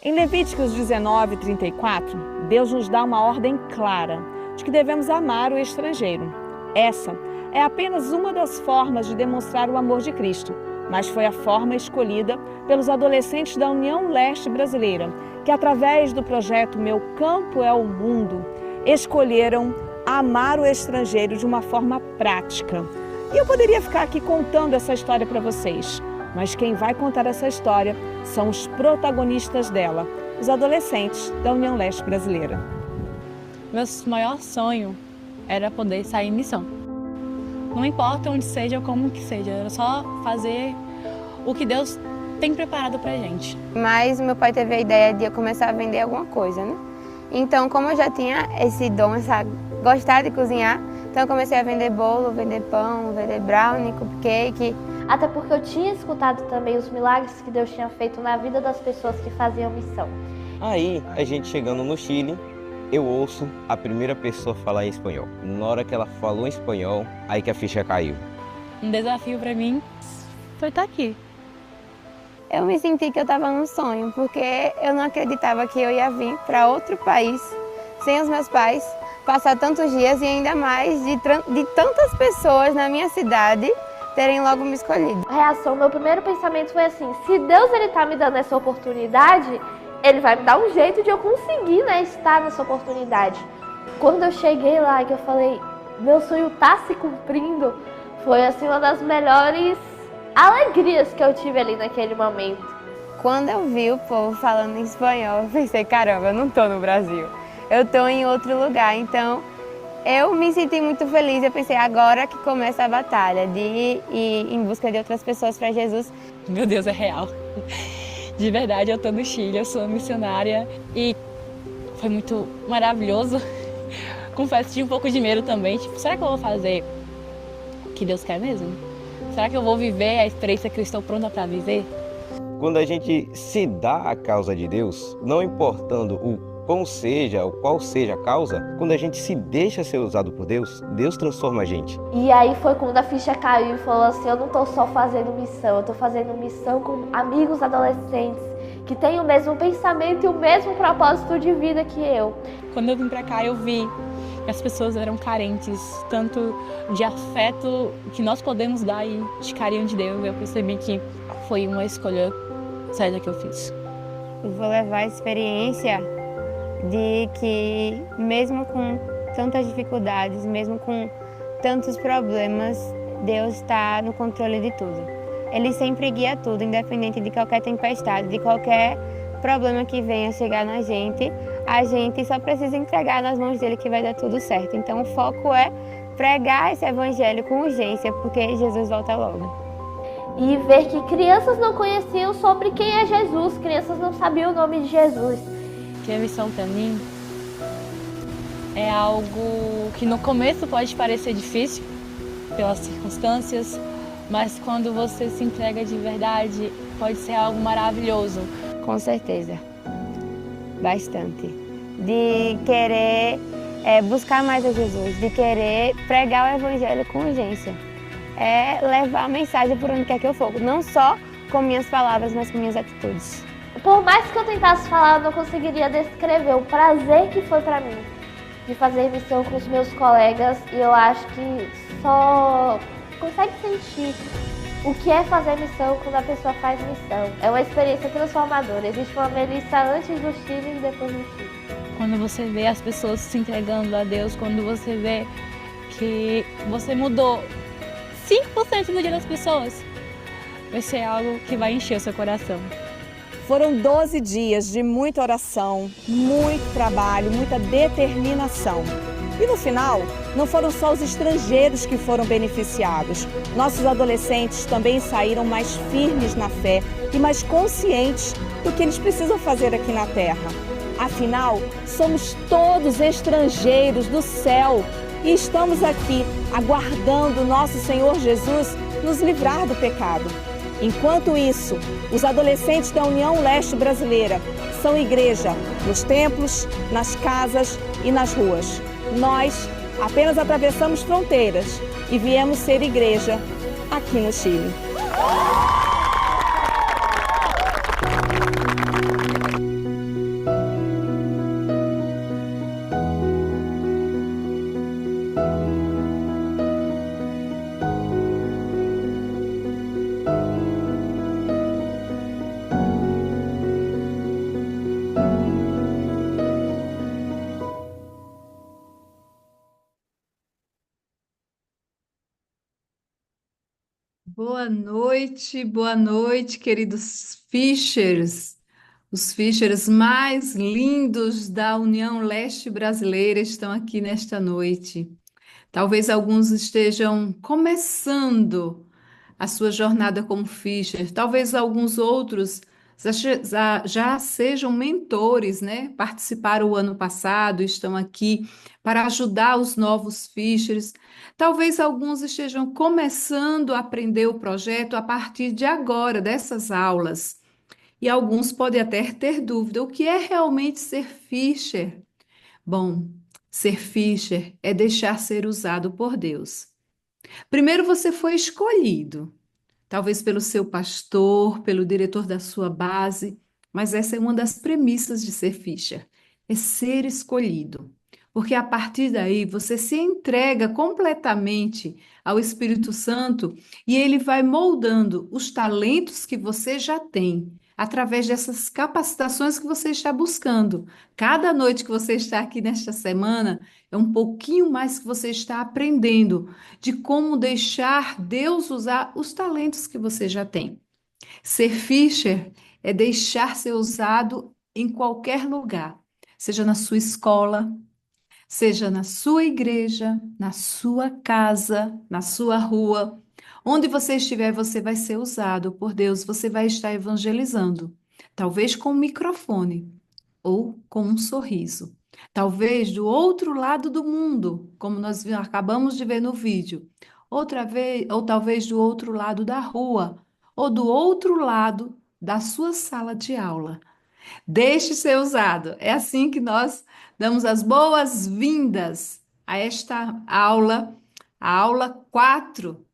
Em Levíticos 19:34, Deus nos dá uma ordem clara de que devemos amar o estrangeiro. Essa é apenas uma das formas de demonstrar o amor de Cristo, mas foi a forma escolhida pelos adolescentes da União Leste Brasileira, que através do projeto Meu Campo é o Mundo, escolheram amar o estrangeiro de uma forma prática. E eu poderia ficar aqui contando essa história para vocês, mas quem vai contar essa história são os protagonistas dela, os adolescentes da União Leste Brasileira. Meu maior sonho era poder sair em missão. Não importa onde seja ou como que seja, era só fazer o que Deus tem preparado pra gente. Mas meu pai teve a ideia de eu começar a vender alguma coisa, né? Então, como eu já tinha esse dom, gostar de cozinhar, então eu comecei a vender bolo, vender pão, vender brownie, cupcake. Até porque eu tinha escutado também os milagres que Deus tinha feito na vida das pessoas que faziam missão. Aí, a gente chegando no Chile, eu ouço a primeira pessoa falar em espanhol. Na hora que ela falou em espanhol, aí que a ficha caiu. Um desafio pra mim foi estar aqui. Eu me senti que eu estava num sonho, porque eu não acreditava que eu ia vir para outro país, sem os meus pais, passar tantos dias e ainda mais de tantas pessoas na minha cidade terem logo me escolhido. A reação, meu primeiro pensamento foi assim, se Deus tá me dando essa oportunidade, Ele vai me dar um jeito de eu conseguir, né, estar nessa oportunidade. Quando eu cheguei lá, que eu falei, meu sonho tá se cumprindo, foi assim uma das melhores alegrias que eu tive ali naquele momento. Quando eu vi o povo falando em espanhol, eu pensei, caramba, eu não tô no Brasil, eu tô em outro lugar. Então, eu me senti muito feliz, eu pensei, agora que começa a batalha de ir em busca de outras pessoas para Jesus. Meu Deus, é real. De verdade, eu tô no Chile, eu sou missionária e foi muito maravilhoso. Confesso que tive um pouco de medo também, tipo, será que eu vou fazer o que Deus quer mesmo? Será que eu vou viver a experiência que eu estou pronta para viver? Quando a gente se dá à causa de Deus, não importando qual seja a causa, quando a gente se deixa ser usado por Deus, Deus transforma a gente. E aí foi quando a ficha caiu e falou assim, eu não estou só fazendo missão, eu estou fazendo missão com amigos adolescentes que têm o mesmo pensamento e o mesmo propósito de vida que eu. Quando eu vim para cá, eu vi que as pessoas eram carentes, tanto de afeto que nós podemos dar e de carinho de Deus. Eu percebi que foi uma escolha certa que eu fiz. Eu vou levar a experiência de que mesmo com tantas dificuldades, mesmo com tantos problemas, Deus está no controle de tudo. Ele sempre guia tudo, independente de qualquer tempestade, de qualquer problema que venha chegar na gente, a gente só precisa entregar nas mãos dele que vai dar tudo certo. Então o foco é pregar esse evangelho com urgência, porque Jesus volta logo. E ver que crianças não conheciam sobre quem é Jesus, crianças não sabiam o nome de Jesus. Que a missão para mim é algo que no começo pode parecer difícil pelas circunstâncias, mas quando você se entrega de verdade, pode ser algo maravilhoso. Com certeza, bastante. De querer buscar mais a Jesus, de querer pregar o evangelho com urgência. É levar a mensagem por onde quer que eu for, não só com minhas palavras, mas com minhas atitudes. Por mais que eu tentasse falar, eu não conseguiria descrever o prazer que foi pra mim de fazer missão com os meus colegas, e eu acho que só consegue sentir o que é fazer missão quando a pessoa faz missão. É uma experiência transformadora. Existe uma Melissa antes do Chile e depois do Chile. Quando você vê as pessoas se entregando a Deus, quando você vê que você mudou 5% do dia das pessoas, vai ser algo que vai encher o seu coração. Foram 12 dias de muita oração, muito trabalho, muita determinação. E no final, não foram só os estrangeiros que foram beneficiados. Nossos adolescentes também saíram mais firmes na fé e mais conscientes do que eles precisam fazer aqui na Terra. Afinal, somos todos estrangeiros do céu e estamos aqui aguardando o nosso Senhor Jesus nos livrar do pecado. Enquanto isso, os adolescentes da União Leste Brasileira são igreja nos templos, nas casas e nas ruas. Nós apenas atravessamos fronteiras e viemos ser igreja aqui no Chile. boa noite, queridos Fishers. Os Fishers mais lindos da União Leste Brasileira estão aqui nesta noite. Talvez alguns estejam começando a sua jornada como Fisher, talvez alguns outros já sejam mentores, né? Participaram o ano passado, estão aqui para ajudar os novos Fishers. Talvez alguns estejam começando a aprender o projeto a partir de agora, dessas aulas. E alguns podem até ter dúvida: o que é realmente ser Fisher? Bom, ser Fisher é deixar ser usado por Deus. Primeiro você foi escolhido, talvez pelo seu pastor, pelo diretor da sua base, mas essa é uma das premissas de ser Fisher, é ser escolhido. Porque a partir daí você se entrega completamente ao Espírito Santo e ele vai moldando os talentos que você já tem, através dessas capacitações que você está buscando. Cada noite que você está aqui nesta semana, é um pouquinho mais que você está aprendendo de como deixar Deus usar os talentos que você já tem. Ser Fisher é deixar ser usado em qualquer lugar, seja na sua escola, seja na sua igreja, na sua casa, na sua rua. Onde você estiver, você vai ser usado por Deus, você vai estar evangelizando. Talvez com um microfone ou com um sorriso. Talvez do outro lado do mundo, como nós acabamos de ver no vídeo. Outra vez, ou talvez do outro lado da rua, ou do outro lado da sua sala de aula. Deixe ser usado. É assim que nós damos as boas-vindas a esta aula, a aula 4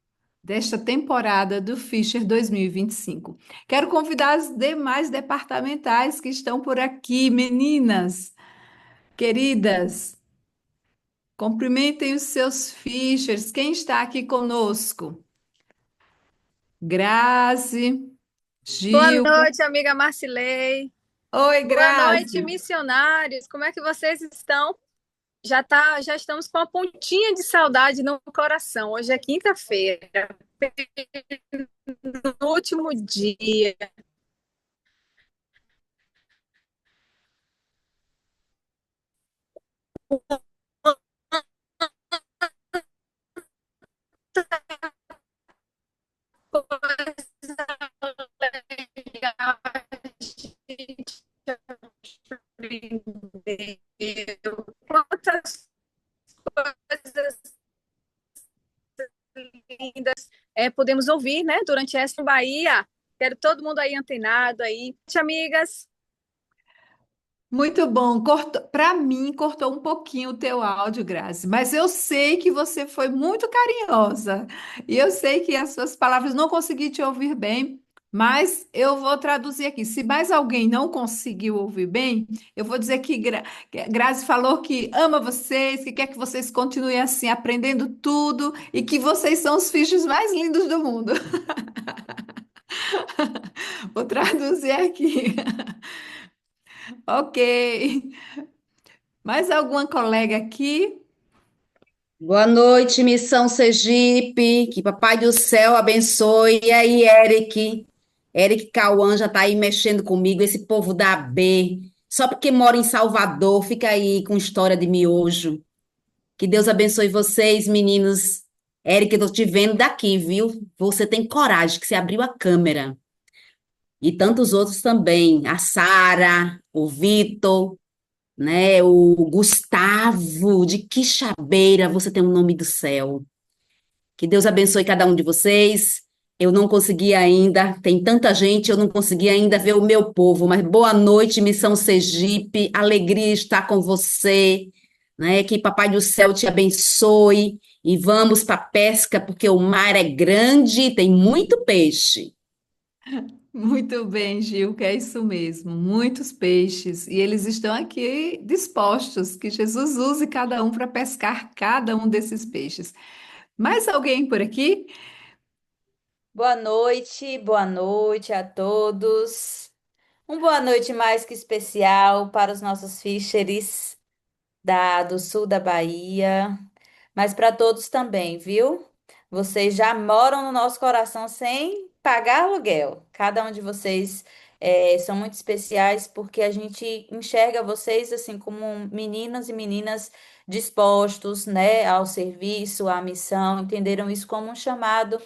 desta temporada do Fisher 2025. Quero convidar as demais departamentais que estão por aqui, meninas, queridas, cumprimentem os seus Fishers. Quem está aqui conosco? Grazi, Boa Gil. noite, amiga Marcilei. Oi, Boa noite, Grazi. missionários. Como é que vocês estão? Já estamos com uma pontinha de saudade no coração. Hoje é quinta-feira, no último dia. Quantas coisas lindas podemos ouvir, né, durante essa Bahia. Quero todo mundo aí antenado aí. Amigas. Muito bom. Para mim, cortou um pouquinho o teu áudio, Grazi, mas eu sei que você foi muito carinhosa. E eu sei que as suas palavras não consegui te ouvir bem, mas eu vou traduzir aqui. Se mais alguém não conseguiu ouvir bem, eu vou dizer que a Grazi falou que ama vocês, que quer que vocês continuem assim, aprendendo tudo e que vocês são os filhos mais lindos do mundo. Vou traduzir aqui. Ok. Mais alguma colega aqui? Boa noite, Missão Sergipe. Que Papai do Céu abençoe. E aí, Eric? Eric Cauã já tá aí mexendo comigo, esse povo da AB. Só porque mora em Salvador, fica aí com história de miojo. Que Deus abençoe vocês, meninos. Eric, eu tô te vendo daqui, viu? Você tem coragem, que você abriu a câmera. E tantos outros também. A Sara, o Vitor, né? O Gustavo de Quixabeira, você tem um nome do céu. Que Deus abençoe cada um de vocês. Eu não consegui ainda, tem tanta gente, eu não consegui ainda ver o meu povo, mas boa noite, Missão Sergipe, alegria estar com você, né? Que Papai do Céu te abençoe e vamos para a pesca, porque o mar é grande e tem muito peixe. Muito bem, Gil, que é isso mesmo. Muitos peixes. E eles estão aqui dispostos. Que Jesus use cada um para pescar cada um desses peixes. Mais alguém por aqui? Boa noite a todos. Boa noite mais que especial para os nossos fisheries do sul da Bahia, mas para todos também, viu? Vocês já moram no nosso coração sem pagar aluguel. Cada um de vocês são muito especiais porque a gente enxerga vocês assim como meninos e meninas dispostos, né, ao serviço, à missão, entenderam isso como um chamado,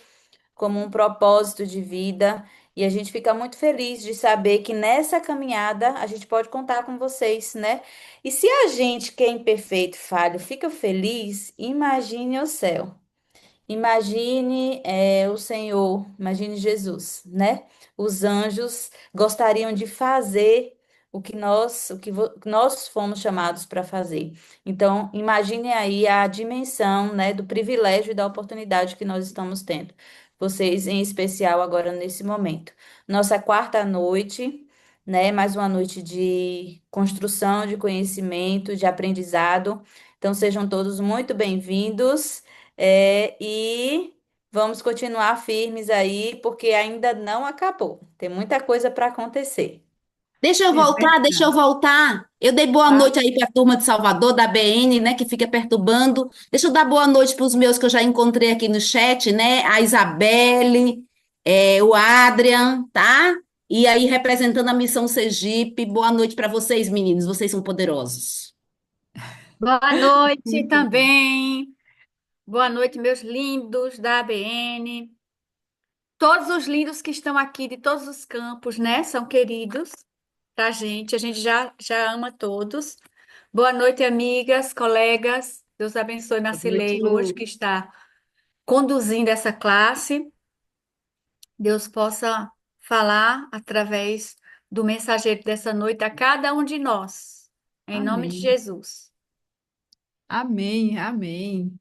como um propósito de vida. E a gente fica muito feliz de saber que nessa caminhada a gente pode contar com vocês, né? E se a gente, que é imperfeito, falho, fica feliz, imagine o céu. Imagine o Senhor, imagine Jesus, né? Os anjos gostariam de fazer o que nós fomos chamados para fazer. Então, imagine aí a dimensão, né, do privilégio e da oportunidade que nós estamos tendo. Vocês, em especial, agora nesse momento. Nossa quarta noite, né? Mais uma noite de construção, de conhecimento, de aprendizado. Então, sejam todos muito bem-vindos. E vamos continuar firmes aí, porque ainda não acabou. Tem muita coisa para acontecer. Deixa eu É voltar, deixa eu verdade. voltar. Eu dei boa Tá? noite aí para a turma de Salvador, da BN, né, que fica perturbando. Deixa eu dar boa noite para os meus que eu já encontrei aqui no chat, né? A Isabelle, o Adrian, tá? E aí, representando a Missão Sergipe, boa noite para vocês, meninos. Vocês são poderosos. Boa noite Muito bom. também. Boa noite, meus lindos da ABN. Todos os lindos que estão aqui de todos os campos, né? São queridos pra gente. A gente já ama todos. Boa noite, amigas, colegas. Deus abençoe Boa noite, Marcelei hoje Lu. que está conduzindo essa classe. Deus possa falar através do mensageiro dessa noite a cada um de nós. Em nome de Amém. Jesus. Amém, amém.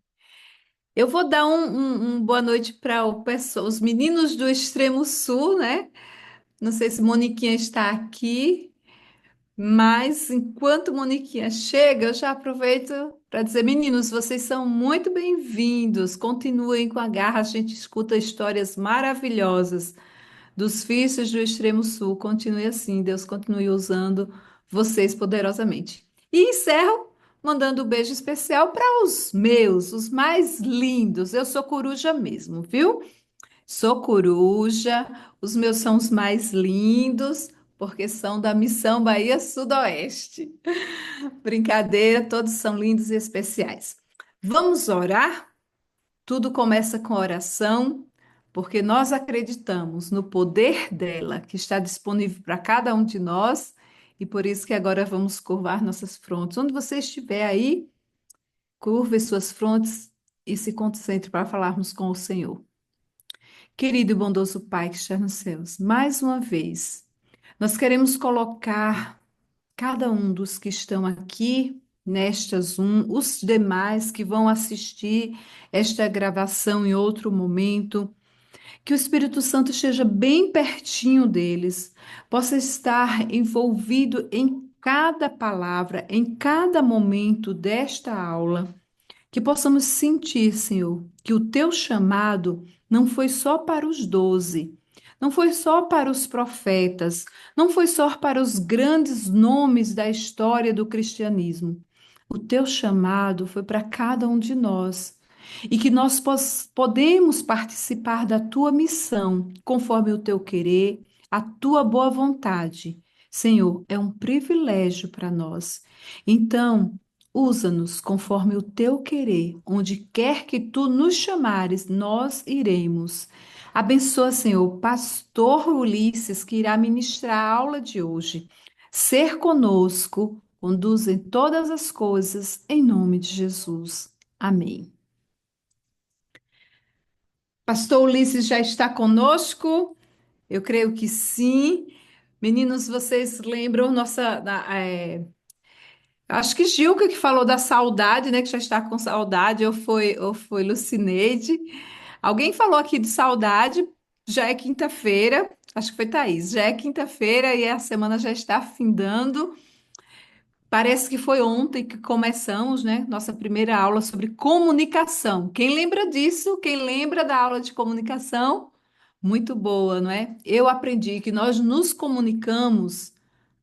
Eu vou dar um boa noite para os meninos do Extremo Sul, né? Não sei se Moniquinha está aqui, mas enquanto Moniquinha chega, eu já aproveito para dizer, meninos, vocês são muito bem-vindos. Continuem com a garra, a gente escuta histórias maravilhosas dos filhos do Extremo Sul. Continue assim, Deus continue usando vocês poderosamente. E encerro mandando um beijo especial para os meus, os mais lindos. Eu sou coruja mesmo, viu? Sou coruja, os meus são os mais lindos, porque são da Missão Bahia Sudoeste. Brincadeira, todos são lindos e especiais. Vamos orar? Tudo começa com oração, porque nós acreditamos no poder dela, que está disponível para cada um de nós, e por isso que agora vamos curvar nossas frontes. Onde você estiver aí, curve suas frontes e se concentre para falarmos com o Senhor. Querido e bondoso Pai que está nos céus, mais uma vez, nós queremos colocar cada um dos que estão aqui nesta Zoom, os demais que vão assistir esta gravação em outro momento, que o Espírito Santo esteja bem pertinho deles, possa estar envolvido em cada palavra, em cada momento desta aula, que possamos sentir, Senhor, que o teu chamado não foi só para os 12, não foi só para os profetas, não foi só para os grandes nomes da história do cristianismo. O teu chamado foi para cada um de nós. E que nós podemos participar da tua missão, conforme o teu querer, a tua boa vontade. Senhor, é um privilégio para nós. Então, usa-nos conforme o teu querer, onde quer que tu nos chamares, nós iremos. Abençoa, Senhor, o pastor Ulisses, que irá ministrar a aula de hoje. Ser conosco, conduz em todas as coisas, em nome de Jesus. Amém. Pastor Ulisses já está conosco? Eu creio que sim. Meninos, vocês lembram acho que Gilca que falou da saudade, né? Que já está com saudade, ou foi Lucineide. Alguém falou aqui de saudade, já é quinta-feira, acho que foi Thaís, já é quinta-feira e a semana já está findando. Parece que foi ontem que começamos, né? Nossa primeira aula sobre comunicação. Quem lembra disso? Quem lembra da aula de comunicação? Muito boa, não é? Eu aprendi que nós nos comunicamos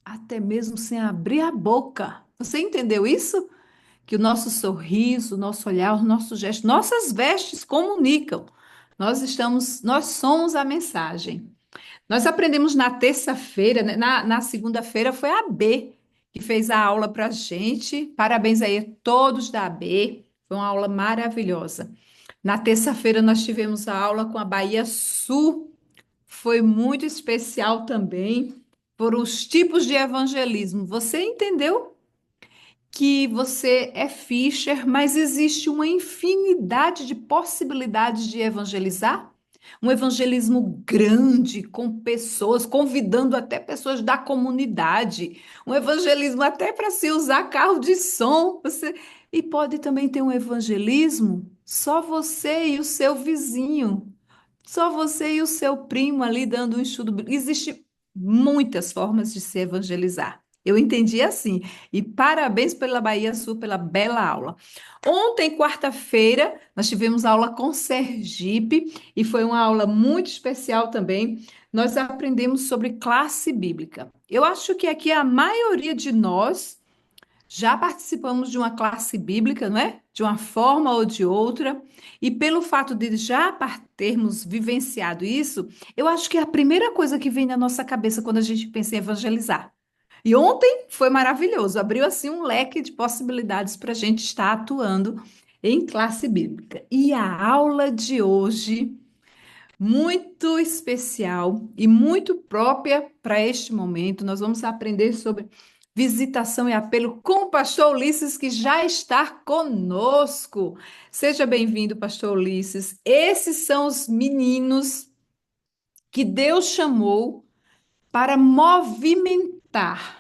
até mesmo sem abrir a boca. Você entendeu isso? que o nosso sorriso, o nosso olhar, o nosso gesto, nossas vestes comunicam. Nós somos a mensagem. Nós aprendemos na terça-feira, né? Na segunda-feira foi a B que fez a aula para a gente. Parabéns aí a todos da AB. Foi uma aula maravilhosa. Na terça-feira nós tivemos a aula com a Bahia Sul. Foi muito especial também. Foram os tipos de evangelismo. Você entendeu que você é Fischer, mas existe uma infinidade de possibilidades de evangelizar? Um evangelismo grande, com pessoas, convidando até pessoas da comunidade. Um evangelismo até para se usar carro de som. E pode também ter um evangelismo só você e o seu vizinho. Só você e o seu primo ali dando um estudo. Existem muitas formas de se evangelizar. Eu entendi assim. E parabéns pela Bahia Sul, pela bela aula. Ontem, quarta-feira, nós tivemos aula com Sergipe e foi uma aula muito especial também. Nós aprendemos sobre classe bíblica. Eu acho que aqui a maioria de nós já participamos de uma classe bíblica, não é? De uma forma ou de outra. E pelo fato de já termos vivenciado isso, eu acho que é a primeira coisa que vem na nossa cabeça quando a gente pensa em evangelizar. E ontem foi maravilhoso, abriu assim um leque de possibilidades para a gente estar atuando em classe bíblica. E a aula de hoje, muito especial e muito própria para este momento, nós vamos aprender sobre visitação e apelo com o pastor Ulisses, que já está conosco. Seja bem-vindo, pastor Ulisses. Esses são os meninos que Deus chamou para movimentar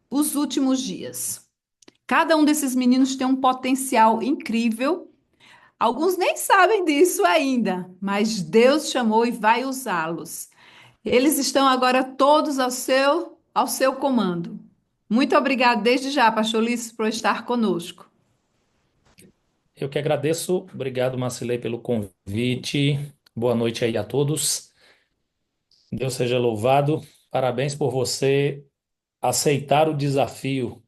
os últimos dias. Cada um desses meninos tem um potencial incrível. Alguns nem sabem disso ainda, mas Deus chamou e vai usá-los. Eles estão agora todos ao seu comando. Muito obrigado desde já, pastor Ulisses, por estar conosco. Eu que agradeço. Obrigado, Marcilei, pelo convite. Boa noite aí a todos. Deus seja louvado. Parabéns por você aceitar o desafio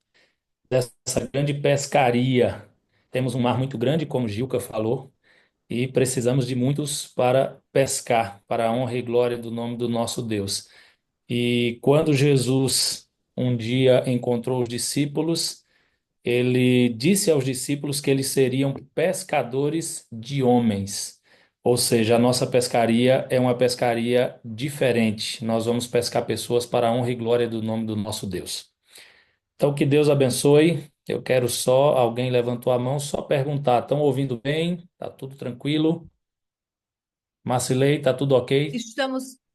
dessa grande pescaria. Temos um mar muito grande, como Gilca falou, e precisamos de muitos para pescar, para a honra e glória do nome do nosso Deus. E quando Jesus um dia encontrou os discípulos, ele disse aos discípulos que eles seriam pescadores de homens. Ou seja, a nossa pescaria é uma pescaria diferente. Nós vamos pescar pessoas para a honra e glória do nome do nosso Deus. Então, que Deus abençoe. Eu quero só, alguém levantou a mão, só perguntar, estão ouvindo bem? Tá tudo tranquilo? Marcilei, tá tudo ok?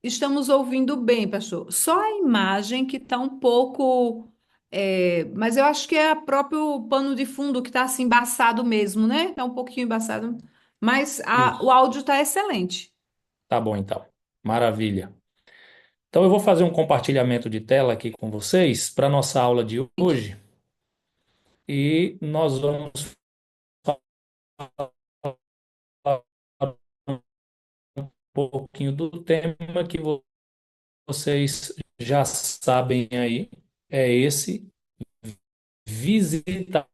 Estamos ouvindo bem, pastor. Só a imagem que está um pouco. Mas eu acho que é o próprio pano de fundo que está assim embaçado mesmo, né? Está um pouquinho embaçado. Mas o Isso. áudio está excelente. Tá bom, então. Maravilha. Então, eu vou fazer um compartilhamento de tela aqui com vocês para a nossa aula de hoje e nós vamos falar um pouquinho do tema que vocês já sabem aí. É esse, visitação.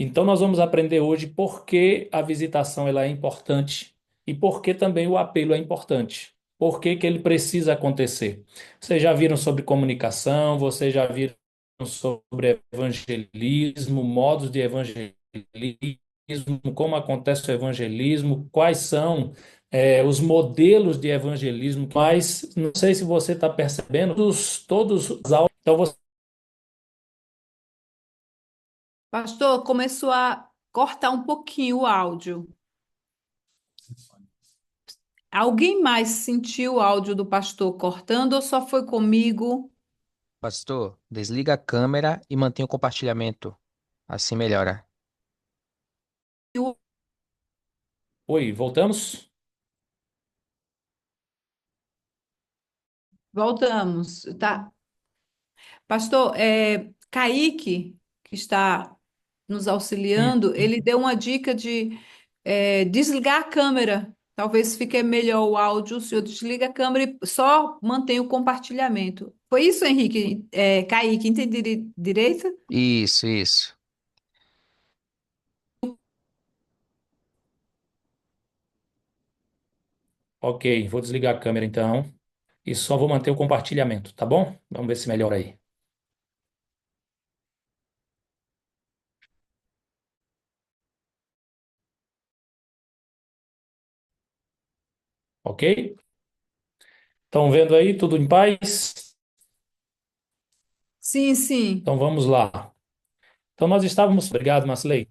Então, nós vamos aprender hoje por que a visitação ela é importante e por que também o apelo é importante. Por que que ele precisa acontecer? Vocês já viram sobre comunicação, vocês já viram sobre evangelismo, modos de evangelismo, como acontece o evangelismo, quais são os modelos de evangelismo, mas não sei se você está percebendo, todos os aulas. Então, Pastor, começou a cortar um pouquinho o áudio. Alguém mais sentiu o áudio do pastor cortando ou só foi comigo? Pastor, desliga a câmera e mantenha o compartilhamento. Assim melhora. Oi, voltamos? Voltamos, tá? Pastor, Kaique, que está nos auxiliando, ele deu uma dica de desligar a câmera. Talvez fique melhor o áudio. O senhor desliga a câmera e só mantém o compartilhamento. Foi isso, Henrique? Kaique, entendi direito? Isso, isso. Ok, vou desligar a câmera então e só vou manter o compartilhamento, tá bom? Vamos ver se melhora aí. Ok? Estão vendo aí? Tudo em paz? Sim, sim. Então vamos lá. Então nós estávamos. Obrigado, Marcelei.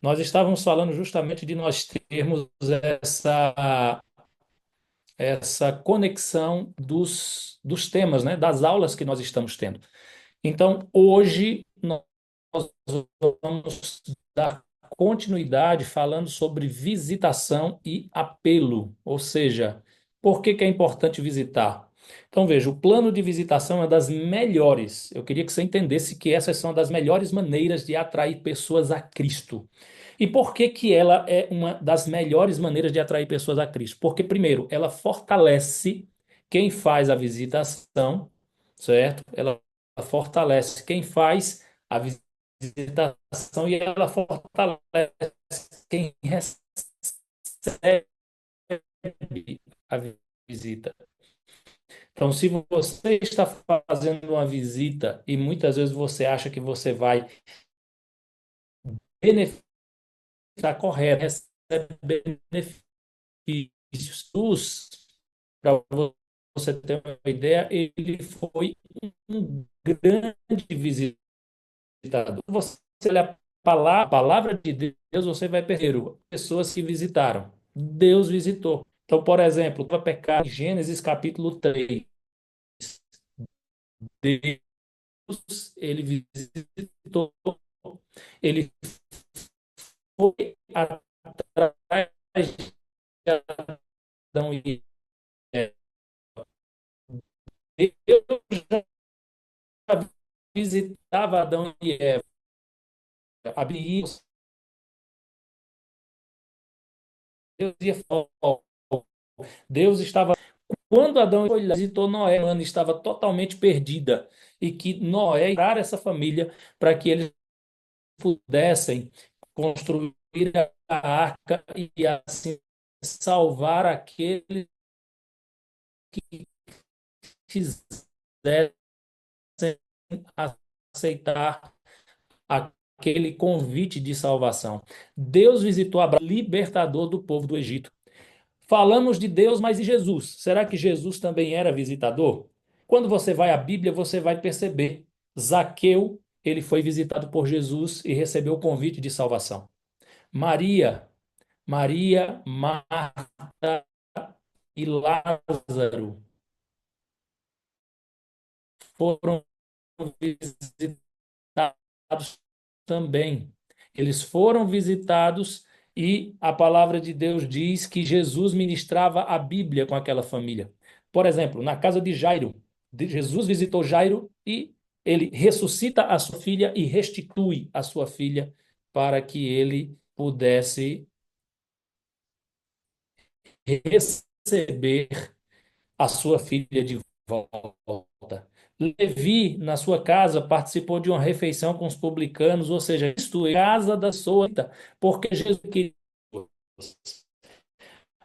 Nós estávamos falando justamente de nós termos essa conexão dos temas, né? Das aulas que nós estamos tendo. Então, hoje nós vamos dar continuidade falando sobre visitação e apelo, ou seja, por que que é importante visitar? Então, veja, o plano de visitação é uma das melhores. Eu queria que você entendesse que essas são das melhores maneiras de atrair pessoas a Cristo. E por que que ela é uma das melhores maneiras de atrair pessoas a Cristo? Porque, primeiro, ela fortalece quem faz a visitação, certo? Ela fortalece quem faz a visitação e ela fortalece quem recebe a visita. Então, se você está fazendo uma visita e muitas vezes você acha que você vai beneficiar, correto, recebe benefícios, para você ter uma ideia, ele foi um grande visitador. Você olha a palavra de Deus, você vai perder pessoas que visitaram. Deus visitou. Então, por exemplo, para pecar, em Gênesis capítulo 3, Deus, ele visitou, ele foi atrás de Adão e Eva. Deus já visitava Adão e Eva. Deus ia Deus estava. Quando Adão visitou Noé, a estava totalmente perdida e que Noé tirar essa família para que eles pudessem construir a arca e assim salvar aqueles que quisessem aceitar aquele convite de salvação. Deus visitou Abraão, libertador do povo do Egito. Falamos de Deus, mas e Jesus? Será que Jesus também era visitador? Quando você vai à Bíblia, você vai perceber. Zaqueu, ele foi visitado por Jesus e recebeu o convite de salvação. Maria, Marta e Lázaro foram visitados também. Eles foram visitados e a palavra de Deus diz que Jesus ministrava a Bíblia com aquela família. Por exemplo, na casa de Jairo, Jesus visitou Jairo e ele ressuscita a sua filha e restitui a sua filha para que ele pudesse receber a sua filha de volta. Levi, na sua casa, participou de uma refeição com os publicanos, ou seja, isto é, casa da sua, porque Jesus queria.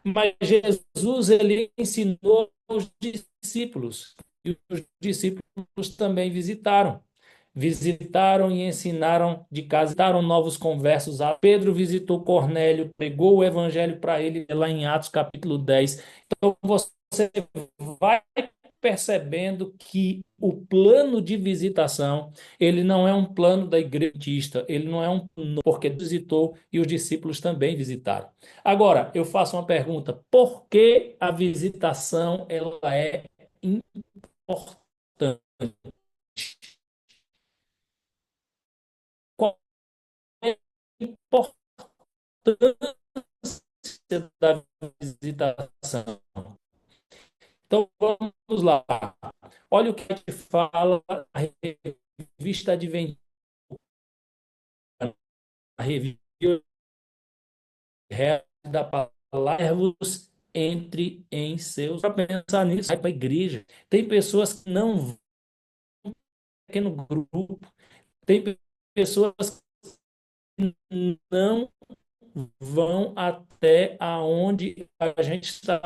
Mas Jesus, ele ensinou aos discípulos, e os discípulos também visitaram. Visitaram e ensinaram de casa, visitaram novos conversos. Pedro visitou Cornélio, pregou o evangelho para ele lá em Atos capítulo 10. Então você vai percebendo que o plano de visitação, ele não é um plano da igreja adventista, ele não é um plano porque visitou e os discípulos também visitaram. Agora, eu faço uma pergunta: por que a visitação ela é importante? Qual é a importância da visitação? Então vamos lá. Olha o que a gente fala a revista Adventista, a revista da palavra entre em seus. Para pensar nisso, vai para a igreja. Tem pessoas que não pequeno grupo, tem pessoas que não vão até aonde a gente está.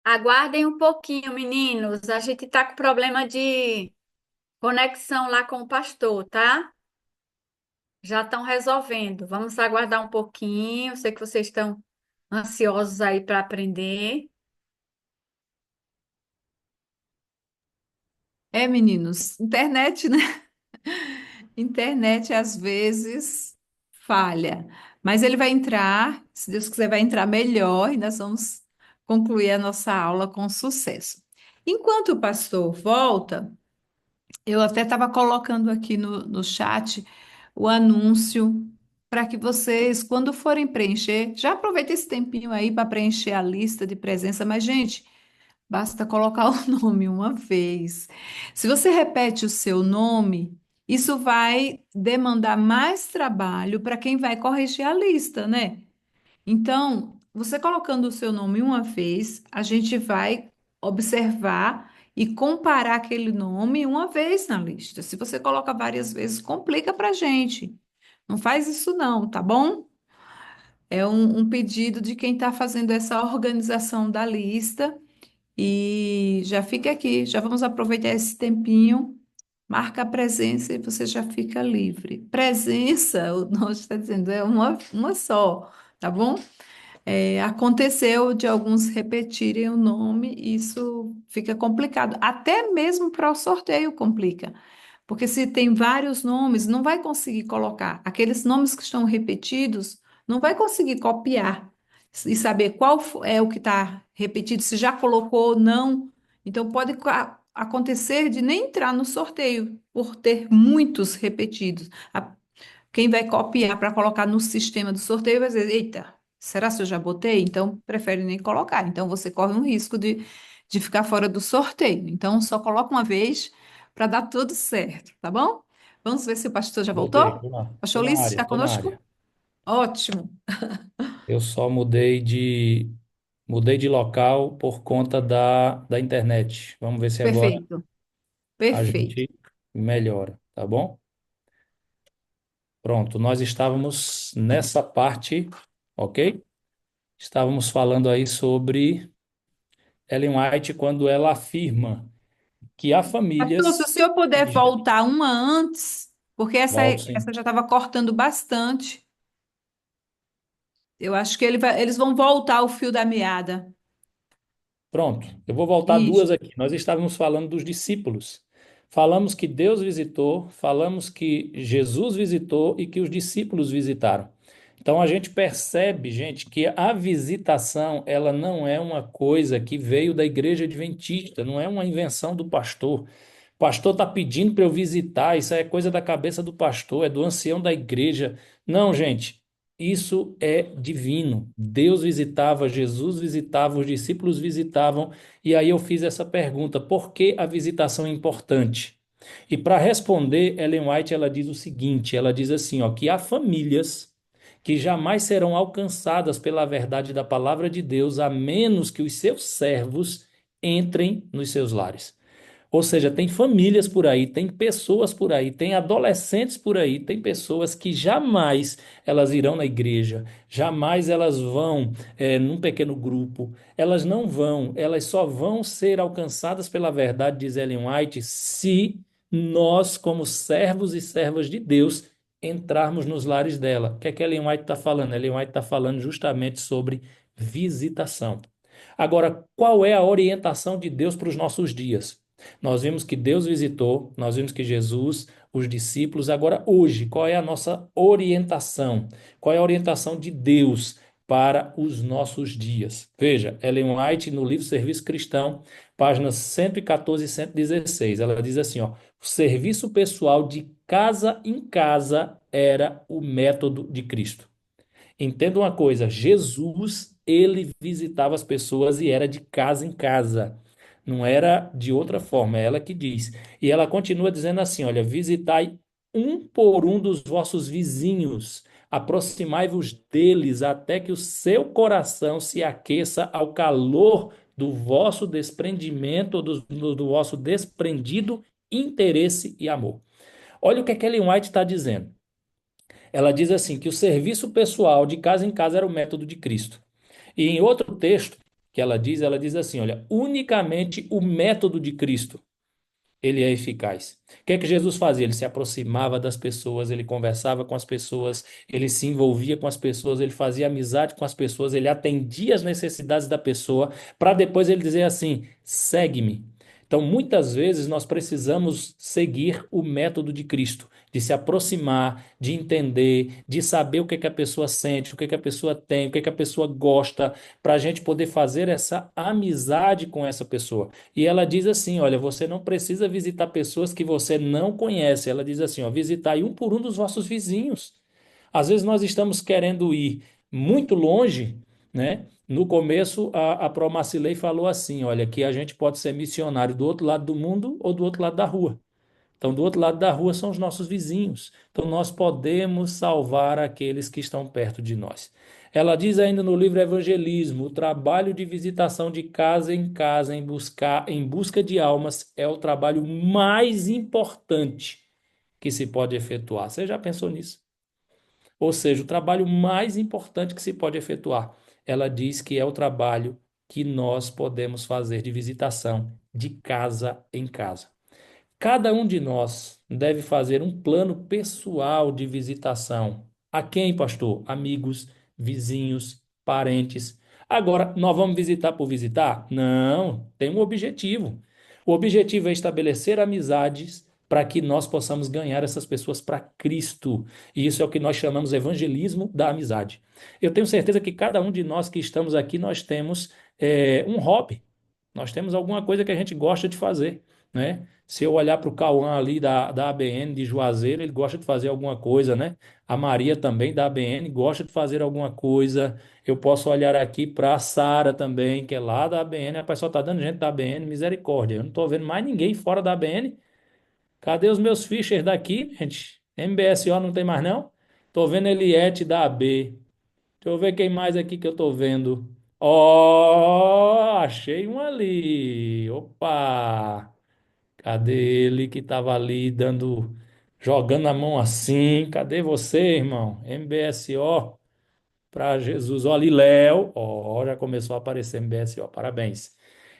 Aguardem um pouquinho, meninos. A gente está com problema de conexão lá com o pastor, tá? Já estão resolvendo. Vamos aguardar um pouquinho. Sei que vocês estão ansiosos aí para aprender. É, meninos, internet, né? Internet às vezes falha, mas ele vai entrar, se Deus quiser, vai entrar melhor e nós vamos concluir a nossa aula com sucesso. Enquanto o pastor volta, eu até estava colocando aqui no chat o anúncio para que vocês, quando forem preencher, já aproveita esse tempinho aí para preencher a lista de presença, mas, gente. Basta colocar o nome uma vez. Se você repete o seu nome, isso vai demandar mais trabalho para quem vai corrigir a lista, né? Então, você colocando o seu nome uma vez, a gente vai observar e comparar aquele nome uma vez na lista. Se você coloca várias vezes, complica para a gente. Não faz isso não, tá bom? É um pedido de quem está fazendo essa organização da lista. E já fica aqui, já vamos aproveitar esse tempinho, marca a presença e você já fica livre. Presença, o nome está dizendo, é uma só, tá bom? Aconteceu de alguns repetirem o nome, isso fica complicado. Até mesmo para o sorteio complica. Porque se tem vários nomes, não vai conseguir colocar. Aqueles nomes que estão repetidos, não vai conseguir copiar e saber é o que está repetido, se já colocou ou não. Então, pode acontecer de nem entrar no sorteio, por ter muitos repetidos. Quem vai copiar para colocar no sistema do sorteio vai dizer: eita, será que eu já botei? Então, prefere nem colocar. Então, você corre um risco de ficar fora do sorteio. Então, só coloca uma vez para dar tudo certo, tá bom? Vamos ver se o pastor já Voltei, voltou? tô Pastor na Ulisses, área, está tô na conosco? área. Ótimo, Eu só mudei de local por conta da internet. Vamos ver se agora perfeito, a perfeito. gente melhora, tá bom? Pronto, nós estávamos nessa parte, ok? Estávamos falando aí sobre Ellen White quando ela afirma que há Pastor, se o famílias. senhor puder voltar uma antes, porque essa, Volto sim. essa já estava cortando bastante. Eu acho que eles vão voltar o fio da meada. Pronto, eu vou voltar Isso. duas aqui. Nós estávamos falando dos discípulos. Falamos que Deus visitou, falamos que Jesus visitou e que os discípulos visitaram. Então a gente percebe, gente, que a visitação, ela não é uma coisa que veio da igreja adventista, não é uma invenção do pastor. O pastor está pedindo para eu visitar, isso é coisa da cabeça do pastor, é do ancião da igreja. Não, gente. Isso é divino. Deus visitava, Jesus visitava, os discípulos visitavam, e aí eu fiz essa pergunta: por que a visitação é importante? E para responder, Ellen White ela diz o seguinte, ela diz assim, ó, que há famílias que jamais serão alcançadas pela verdade da palavra de Deus, a menos que os seus servos entrem nos seus lares. Ou seja, tem famílias por aí, tem pessoas por aí, tem adolescentes por aí, tem pessoas que jamais elas irão na igreja, jamais elas vão num pequeno grupo, elas não vão, elas só vão ser alcançadas pela verdade, diz Ellen White, se nós, como servos e servas de Deus, entrarmos nos lares dela. O que Ellen White está falando? Ellen White está falando justamente sobre visitação. Agora, qual é a orientação de Deus para os nossos dias? Nós vimos que Deus visitou, nós vimos que Jesus, os discípulos. Agora, hoje, qual é a nossa orientação? Qual é a orientação de Deus para os nossos dias? Veja, Ellen White, no livro Serviço Cristão, páginas 114 e 116, ela diz assim, ó, O serviço pessoal de casa em casa era o método de Cristo. Entenda uma coisa, Jesus, ele visitava as pessoas e era de casa em casa. Não era de outra forma, é ela que diz. E ela continua dizendo assim, olha, visitai um por um dos vossos vizinhos, aproximai-vos deles até que o seu coração se aqueça ao calor do vosso desprendimento, do vosso desprendido interesse e amor. Olha o que a Ellen White está dizendo. Ela diz assim que o serviço pessoal de casa em casa era o método de Cristo. E em outro texto que ela diz assim, olha, unicamente o método de Cristo ele é eficaz. O que é que Jesus fazia? Ele se aproximava das pessoas, ele conversava com as pessoas, ele se envolvia com as pessoas, ele fazia amizade com as pessoas, ele atendia as necessidades da pessoa, para depois ele dizer assim: segue-me. Então, muitas vezes nós precisamos seguir o método de Cristo, de se aproximar, de entender, de saber o que é que a pessoa sente, o que é que a pessoa tem, o que é que a pessoa gosta, para a gente poder fazer essa amizade com essa pessoa. E ela diz assim: olha, você não precisa visitar pessoas que você não conhece. Ela diz assim: ó, visitai um por um dos vossos vizinhos. Às vezes nós estamos querendo ir muito longe, né? No começo, a Promacilei falou assim: olha, que a gente pode ser missionário do outro lado do mundo ou do outro lado da rua. Então, do outro lado da rua são os nossos vizinhos. Então, nós podemos salvar aqueles que estão perto de nós. Ela diz ainda no livro Evangelismo: o trabalho de visitação de casa em casa em busca de almas é o trabalho mais importante que se pode efetuar. Você já pensou nisso? Ou seja, o trabalho mais importante que se pode efetuar. Ela diz que é o trabalho que nós podemos fazer de visitação de casa em casa. Cada um de nós deve fazer um plano pessoal de visitação. A quem, pastor? Amigos, vizinhos, parentes. Agora, nós vamos visitar por visitar? Não, tem um objetivo. O objetivo é estabelecer amizades para que nós possamos ganhar essas pessoas para Cristo. E isso é o que nós chamamos evangelismo da amizade. Eu tenho certeza que cada um de nós que estamos aqui, nós temos um hobby. Nós temos alguma coisa que a gente gosta de fazer, né? Se eu olhar para o Cauã ali da ABN de Juazeiro, ele gosta de fazer alguma coisa, né? A Maria também da ABN gosta de fazer alguma coisa. Eu posso olhar aqui para a Sara também, que é lá da ABN. Rapaz, só tá dando gente da ABN, misericórdia. Eu não estou vendo mais ninguém fora da ABN. Cadê os meus fichers daqui, gente? MBSO não tem mais, não? Tô vendo Eliette da AB. Deixa eu ver quem mais aqui que eu tô vendo. Ó, achei um ali. Opa! Cadê ele que estava ali jogando a mão assim? Cadê você, irmão? MBSO para Jesus. Olha ali, Léo. Ó, já começou a aparecer MBSO. Parabéns.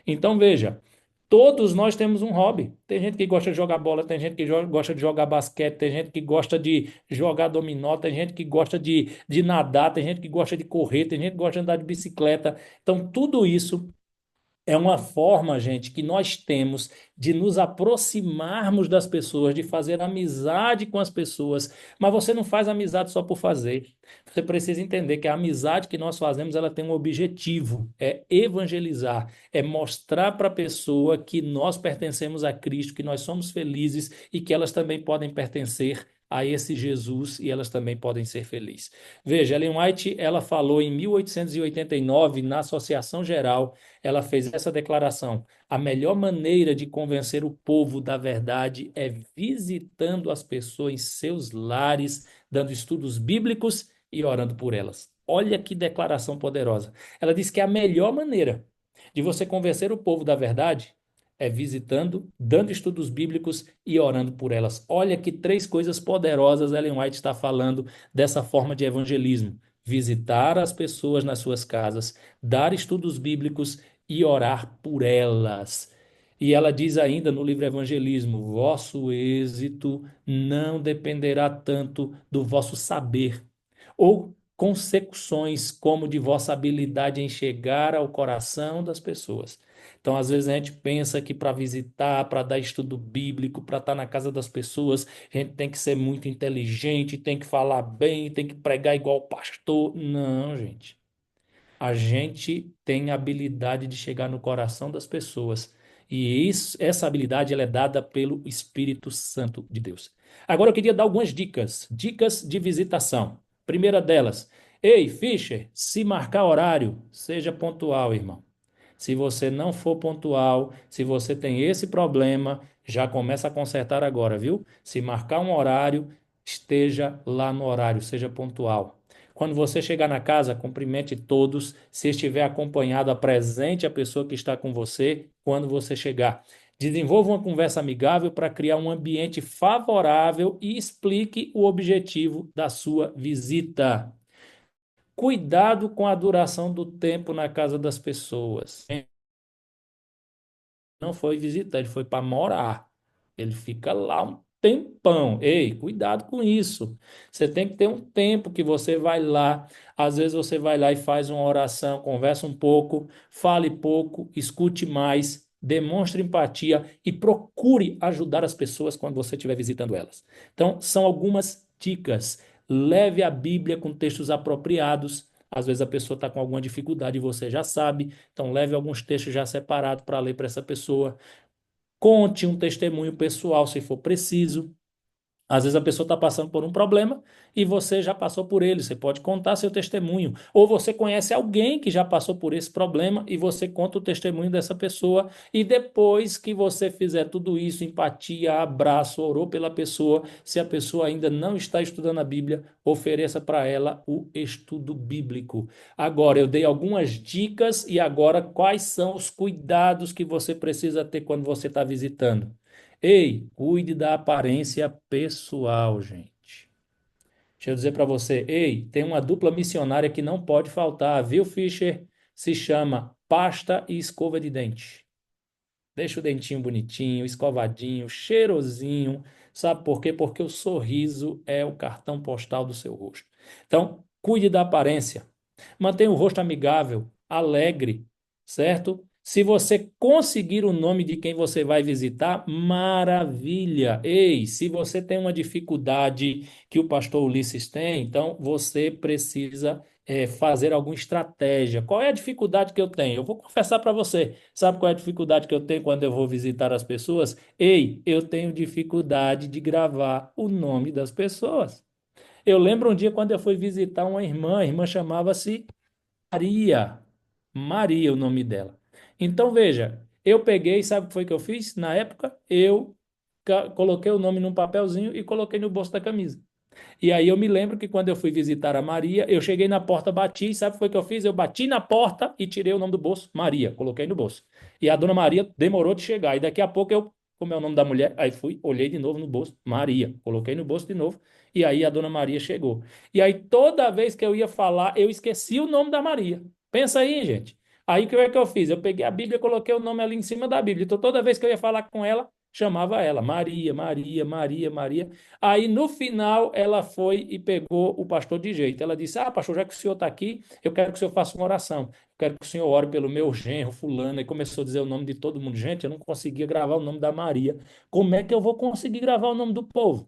Então, veja, todos nós temos um hobby. Tem gente que gosta de jogar bola, tem gente que gosta de jogar basquete, tem gente que gosta de jogar dominó, tem gente que gosta de nadar, tem gente que gosta de correr, tem gente que gosta de andar de bicicleta. Então, tudo isso é uma forma, gente, que nós temos de nos aproximarmos das pessoas, de fazer amizade com as pessoas. Mas você não faz amizade só por fazer. Você precisa entender que a amizade que nós fazemos, ela tem um objetivo, é evangelizar, é mostrar para a pessoa que nós pertencemos a Cristo, que nós somos felizes e que elas também podem pertencer a esse Jesus e elas também podem ser felizes. Veja, Ellen White, ela falou em 1889 na Associação Geral, ela fez essa declaração: a melhor maneira de convencer o povo da verdade é visitando as pessoas em seus lares, dando estudos bíblicos e orando por elas. Olha que declaração poderosa. Ela diz que a melhor maneira de você convencer o povo da verdade é visitando, dando estudos bíblicos e orando por elas. Olha que três coisas poderosas Ellen White está falando dessa forma de evangelismo: visitar as pessoas nas suas casas, dar estudos bíblicos e orar por elas. E ela diz ainda no livro Evangelismo: vosso êxito não dependerá tanto do vosso saber ou consecuções como de vossa habilidade em chegar ao coração das pessoas. Então, às vezes a gente pensa que para visitar, para dar estudo bíblico, para estar na casa das pessoas, a gente tem que ser muito inteligente, tem que falar bem, tem que pregar igual o pastor. Não, gente. A gente tem a habilidade de chegar no coração das pessoas E essa habilidade ela é dada pelo Espírito Santo de Deus. Agora eu queria dar algumas dicas de visitação. Primeira delas, ei, Fischer, se marcar horário, seja pontual, irmão. Se você não for pontual, se você tem esse problema, já começa a consertar agora, viu? Se marcar um horário, esteja lá no horário, seja pontual. Quando você chegar na casa, cumprimente todos. Se estiver acompanhado, apresente a pessoa que está com você quando você chegar. Desenvolva uma conversa amigável para criar um ambiente favorável e explique o objetivo da sua visita. Cuidado com a duração do tempo na casa das pessoas. Não foi visitar, ele foi para morar. Ele fica lá um tempão. Ei, cuidado com isso. Você tem que ter um tempo que você vai lá. Às vezes você vai lá e faz uma oração, conversa um pouco, fale pouco, escute mais, demonstre empatia e procure ajudar as pessoas quando você estiver visitando elas. Então, são algumas dicas. Leve a Bíblia com textos apropriados. Às vezes a pessoa está com alguma dificuldade e você já sabe. Então, leve alguns textos já separados para ler para essa pessoa. Conte um testemunho pessoal, se for preciso. Às vezes a pessoa está passando por um problema e você já passou por ele. Você pode contar seu testemunho. Ou você conhece alguém que já passou por esse problema e você conta o testemunho dessa pessoa. E depois que você fizer tudo isso, empatia, abraço, orou pela pessoa, se a pessoa ainda não está estudando a Bíblia, ofereça para ela o estudo bíblico. Agora, eu dei algumas dicas e agora quais são os cuidados que você precisa ter quando você está visitando? Ei, cuide da aparência pessoal, gente. Deixa eu dizer para você, ei, tem uma dupla missionária que não pode faltar, viu, Fischer? Se chama pasta e escova de dente. Deixa o dentinho bonitinho, escovadinho, cheirosinho. Sabe por quê? Porque o sorriso é o cartão postal do seu rosto. Então, cuide da aparência. Mantenha o rosto amigável, alegre, certo? Se você conseguir o nome de quem você vai visitar, maravilha! Ei, se você tem uma dificuldade que o pastor Ulisses tem, então você precisa fazer alguma estratégia. Qual é a dificuldade que eu tenho? Eu vou confessar para você. Sabe qual é a dificuldade que eu tenho quando eu vou visitar as pessoas? Ei, eu tenho dificuldade de gravar o nome das pessoas. Eu lembro um dia quando eu fui visitar uma irmã, a irmã chamava-se Maria. Maria, o nome dela. Então, veja, eu peguei, sabe o que foi que eu fiz? Na época, eu coloquei o nome num papelzinho e coloquei no bolso da camisa. E aí eu me lembro que quando eu fui visitar a Maria, eu cheguei na porta, bati, e sabe o que foi que eu fiz? Eu bati na porta e tirei o nome do bolso, Maria, coloquei no bolso. E a dona Maria demorou de chegar. E daqui a pouco eu, como é o nome da mulher, aí fui, olhei de novo no bolso, Maria, coloquei no bolso de novo. E aí a dona Maria chegou. E aí toda vez que eu ia falar, eu esqueci o nome da Maria. Pensa aí, gente. Aí o que é que eu fiz? Eu peguei a Bíblia e coloquei o nome ali em cima da Bíblia. Então toda vez que eu ia falar com ela, chamava ela Maria, Maria, Maria, Maria. Aí no final ela foi e pegou o pastor de jeito. Ela disse: Ah, pastor, já que o senhor está aqui, eu quero que o senhor faça uma oração. Eu quero que o senhor ore pelo meu genro, fulano. E começou a dizer o nome de todo mundo. Gente, eu não conseguia gravar o nome da Maria. Como é que eu vou conseguir gravar o nome do povo?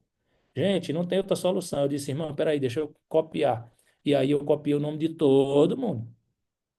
Gente, não tem outra solução. Eu disse: Irmão, peraí, deixa eu copiar. E aí eu copiei o nome de todo mundo.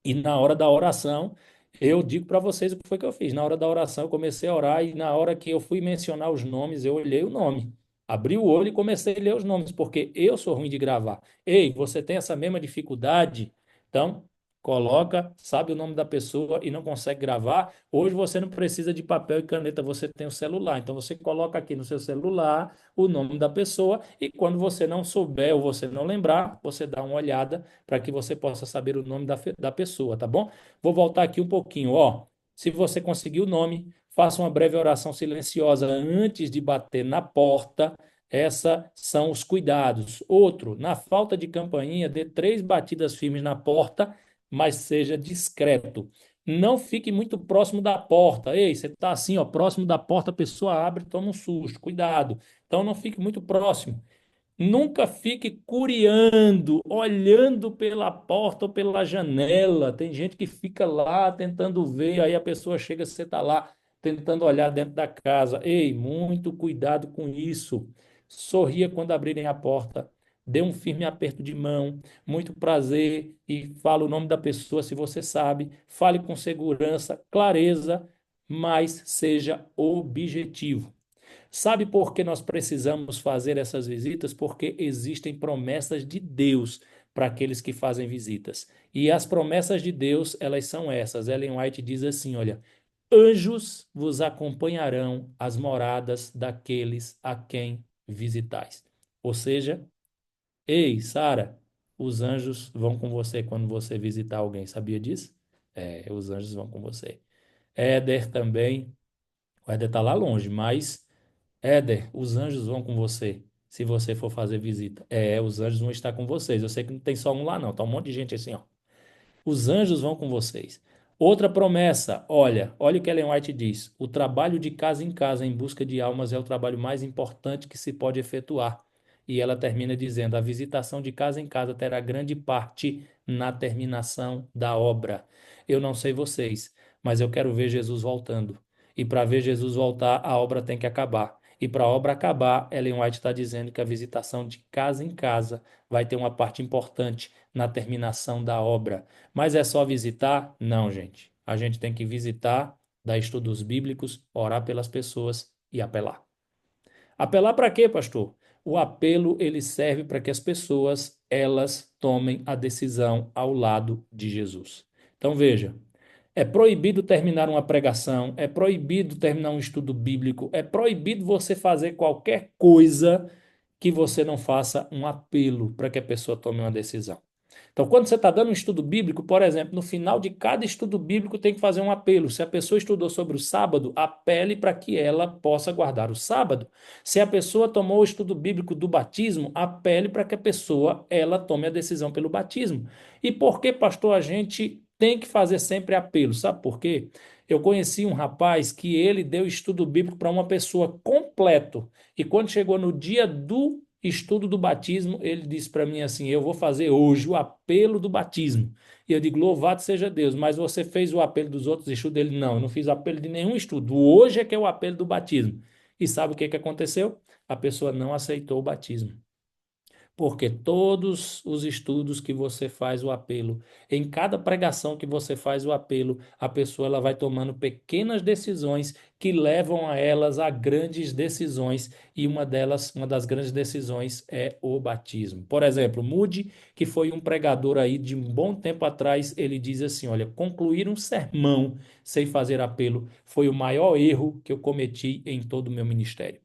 E na hora da oração, eu digo para vocês o que foi que eu fiz. Na hora da oração, eu comecei a orar e na hora que eu fui mencionar os nomes, eu olhei o nome. Abri o olho e comecei a ler os nomes, porque eu sou ruim de gravar. Ei, você tem essa mesma dificuldade? Então, coloca, sabe o nome da pessoa e não consegue gravar. Hoje você não precisa de papel e caneta, você tem o celular. Então, você coloca aqui no seu celular o nome da pessoa e quando você não souber ou você não lembrar, você dá uma olhada para que você possa saber o nome da pessoa, tá bom? Vou voltar aqui um pouquinho, ó. Se você conseguir o nome, faça uma breve oração silenciosa antes de bater na porta. Esses são os cuidados. Outro, na falta de campainha, dê 3 batidas firmes na porta, mas seja discreto. Não fique muito próximo da porta. Ei, você está assim, ó, próximo da porta, a pessoa abre e toma um susto. Cuidado. Então não fique muito próximo. Nunca fique curiando, olhando pela porta ou pela janela. Tem gente que fica lá tentando ver, aí a pessoa chega, você está lá tentando olhar dentro da casa. Ei, muito cuidado com isso. Sorria quando abrirem a porta. Dê um firme aperto de mão. Muito prazer e fala o nome da pessoa se você sabe. Fale com segurança, clareza. mas seja objetivo. Sabe por que nós precisamos fazer essas visitas? Porque existem promessas de Deus para aqueles que fazem visitas. E as promessas de Deus, elas são essas. Ellen White diz assim, olha, anjos vos acompanharão às moradas daqueles a quem visitais. Ou seja, ei, Sara, os anjos vão com você quando você visitar alguém. Sabia disso? É, os anjos vão com você. Éder também. O Éder está lá longe, mas Éder, os anjos vão com você se você for fazer visita. É, os anjos vão estar com vocês. Eu sei que não tem só um lá, não. Tá um monte de gente assim, ó. Os anjos vão com vocês. Outra promessa, olha o que Ellen White diz. O trabalho de casa em casa em busca de almas é o trabalho mais importante que se pode efetuar. E ela termina dizendo: a visitação de casa em casa terá grande parte na terminação da obra. Eu não sei vocês, mas eu quero ver Jesus voltando. E para ver Jesus voltar, a obra tem que acabar. E para a obra acabar, Ellen White está dizendo que a visitação de casa em casa vai ter uma parte importante na terminação da obra. Mas é só visitar? Não, gente. A gente tem que visitar, dar estudos bíblicos, orar pelas pessoas e apelar. Apelar para quê, pastor? O apelo ele serve para que as pessoas elas tomem a decisão ao lado de Jesus. Então veja, é proibido terminar uma pregação, é proibido terminar um estudo bíblico, é proibido você fazer qualquer coisa que você não faça um apelo para que a pessoa tome uma decisão. Então, quando você está dando um estudo bíblico, por exemplo, no final de cada estudo bíblico tem que fazer um apelo. Se a pessoa estudou sobre o sábado, apele para que ela possa guardar o sábado. Se a pessoa tomou o estudo bíblico do batismo, apele para que a pessoa ela tome a decisão pelo batismo. E por que, pastor, a gente tem que fazer sempre apelo? Sabe por quê? Eu conheci um rapaz que ele deu estudo bíblico para uma pessoa completo. E quando chegou no dia do estudo do batismo, ele disse para mim assim: eu vou fazer hoje o apelo do batismo. E eu digo: louvado seja Deus, mas você fez o apelo dos outros estudos? Ele: não, eu não fiz apelo de nenhum estudo. Hoje é que é o apelo do batismo. E sabe o que aconteceu? A pessoa não aceitou o batismo. Porque todos os estudos que você faz o apelo, em cada pregação que você faz o apelo, a pessoa ela vai tomando pequenas decisões que levam a elas a grandes decisões, e uma das grandes decisões é o batismo. Por exemplo, Moody, que foi um pregador aí de um bom tempo atrás, ele diz assim: olha, concluir um sermão sem fazer apelo foi o maior erro que eu cometi em todo o meu ministério.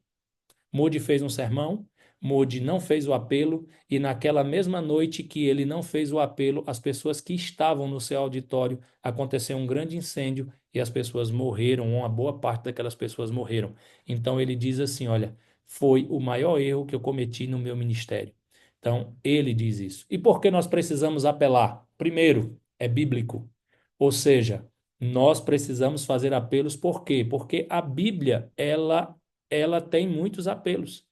Moody fez um sermão, Moody não fez o apelo, e naquela mesma noite que ele não fez o apelo, as pessoas que estavam no seu auditório, aconteceu um grande incêndio e as pessoas morreram, uma boa parte daquelas pessoas morreram. Então ele diz assim: olha, foi o maior erro que eu cometi no meu ministério. Então ele diz isso. E por que nós precisamos apelar? Primeiro, é bíblico. Ou seja, nós precisamos fazer apelos, por quê? Porque a Bíblia, ela tem muitos apelos.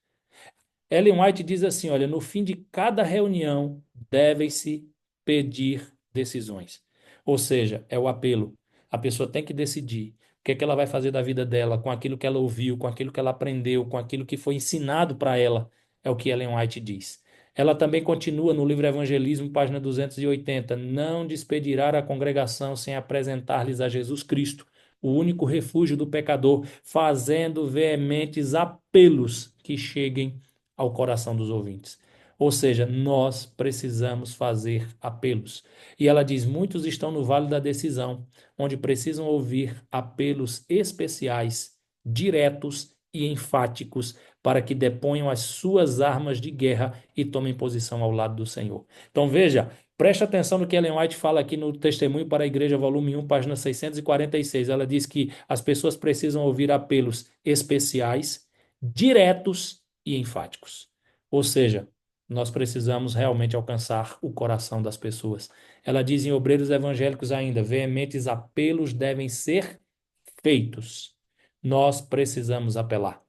Ellen White diz assim: olha, no fim de cada reunião devem-se pedir decisões. Ou seja, é o apelo. A pessoa tem que decidir o que é que ela vai fazer da vida dela, com aquilo que ela ouviu, com aquilo que ela aprendeu, com aquilo que foi ensinado para ela. É o que Ellen White diz. Ela também continua no livro Evangelismo, página 280. Não despedirá a congregação sem apresentar-lhes a Jesus Cristo, o único refúgio do pecador, fazendo veementes apelos que cheguem ao coração dos ouvintes. Ou seja, nós precisamos fazer apelos. E ela diz: muitos estão no vale da decisão, onde precisam ouvir apelos especiais, diretos e enfáticos, para que deponham as suas armas de guerra e tomem posição ao lado do Senhor. Então veja, preste atenção no que Ellen White fala aqui no Testemunho para a Igreja, volume 1, página 646. Ela diz que as pessoas precisam ouvir apelos especiais, diretos e enfáticos. Ou seja, nós precisamos realmente alcançar o coração das pessoas. Ela diz em Obreiros Evangélicos ainda: veementes apelos devem ser feitos. Nós precisamos apelar.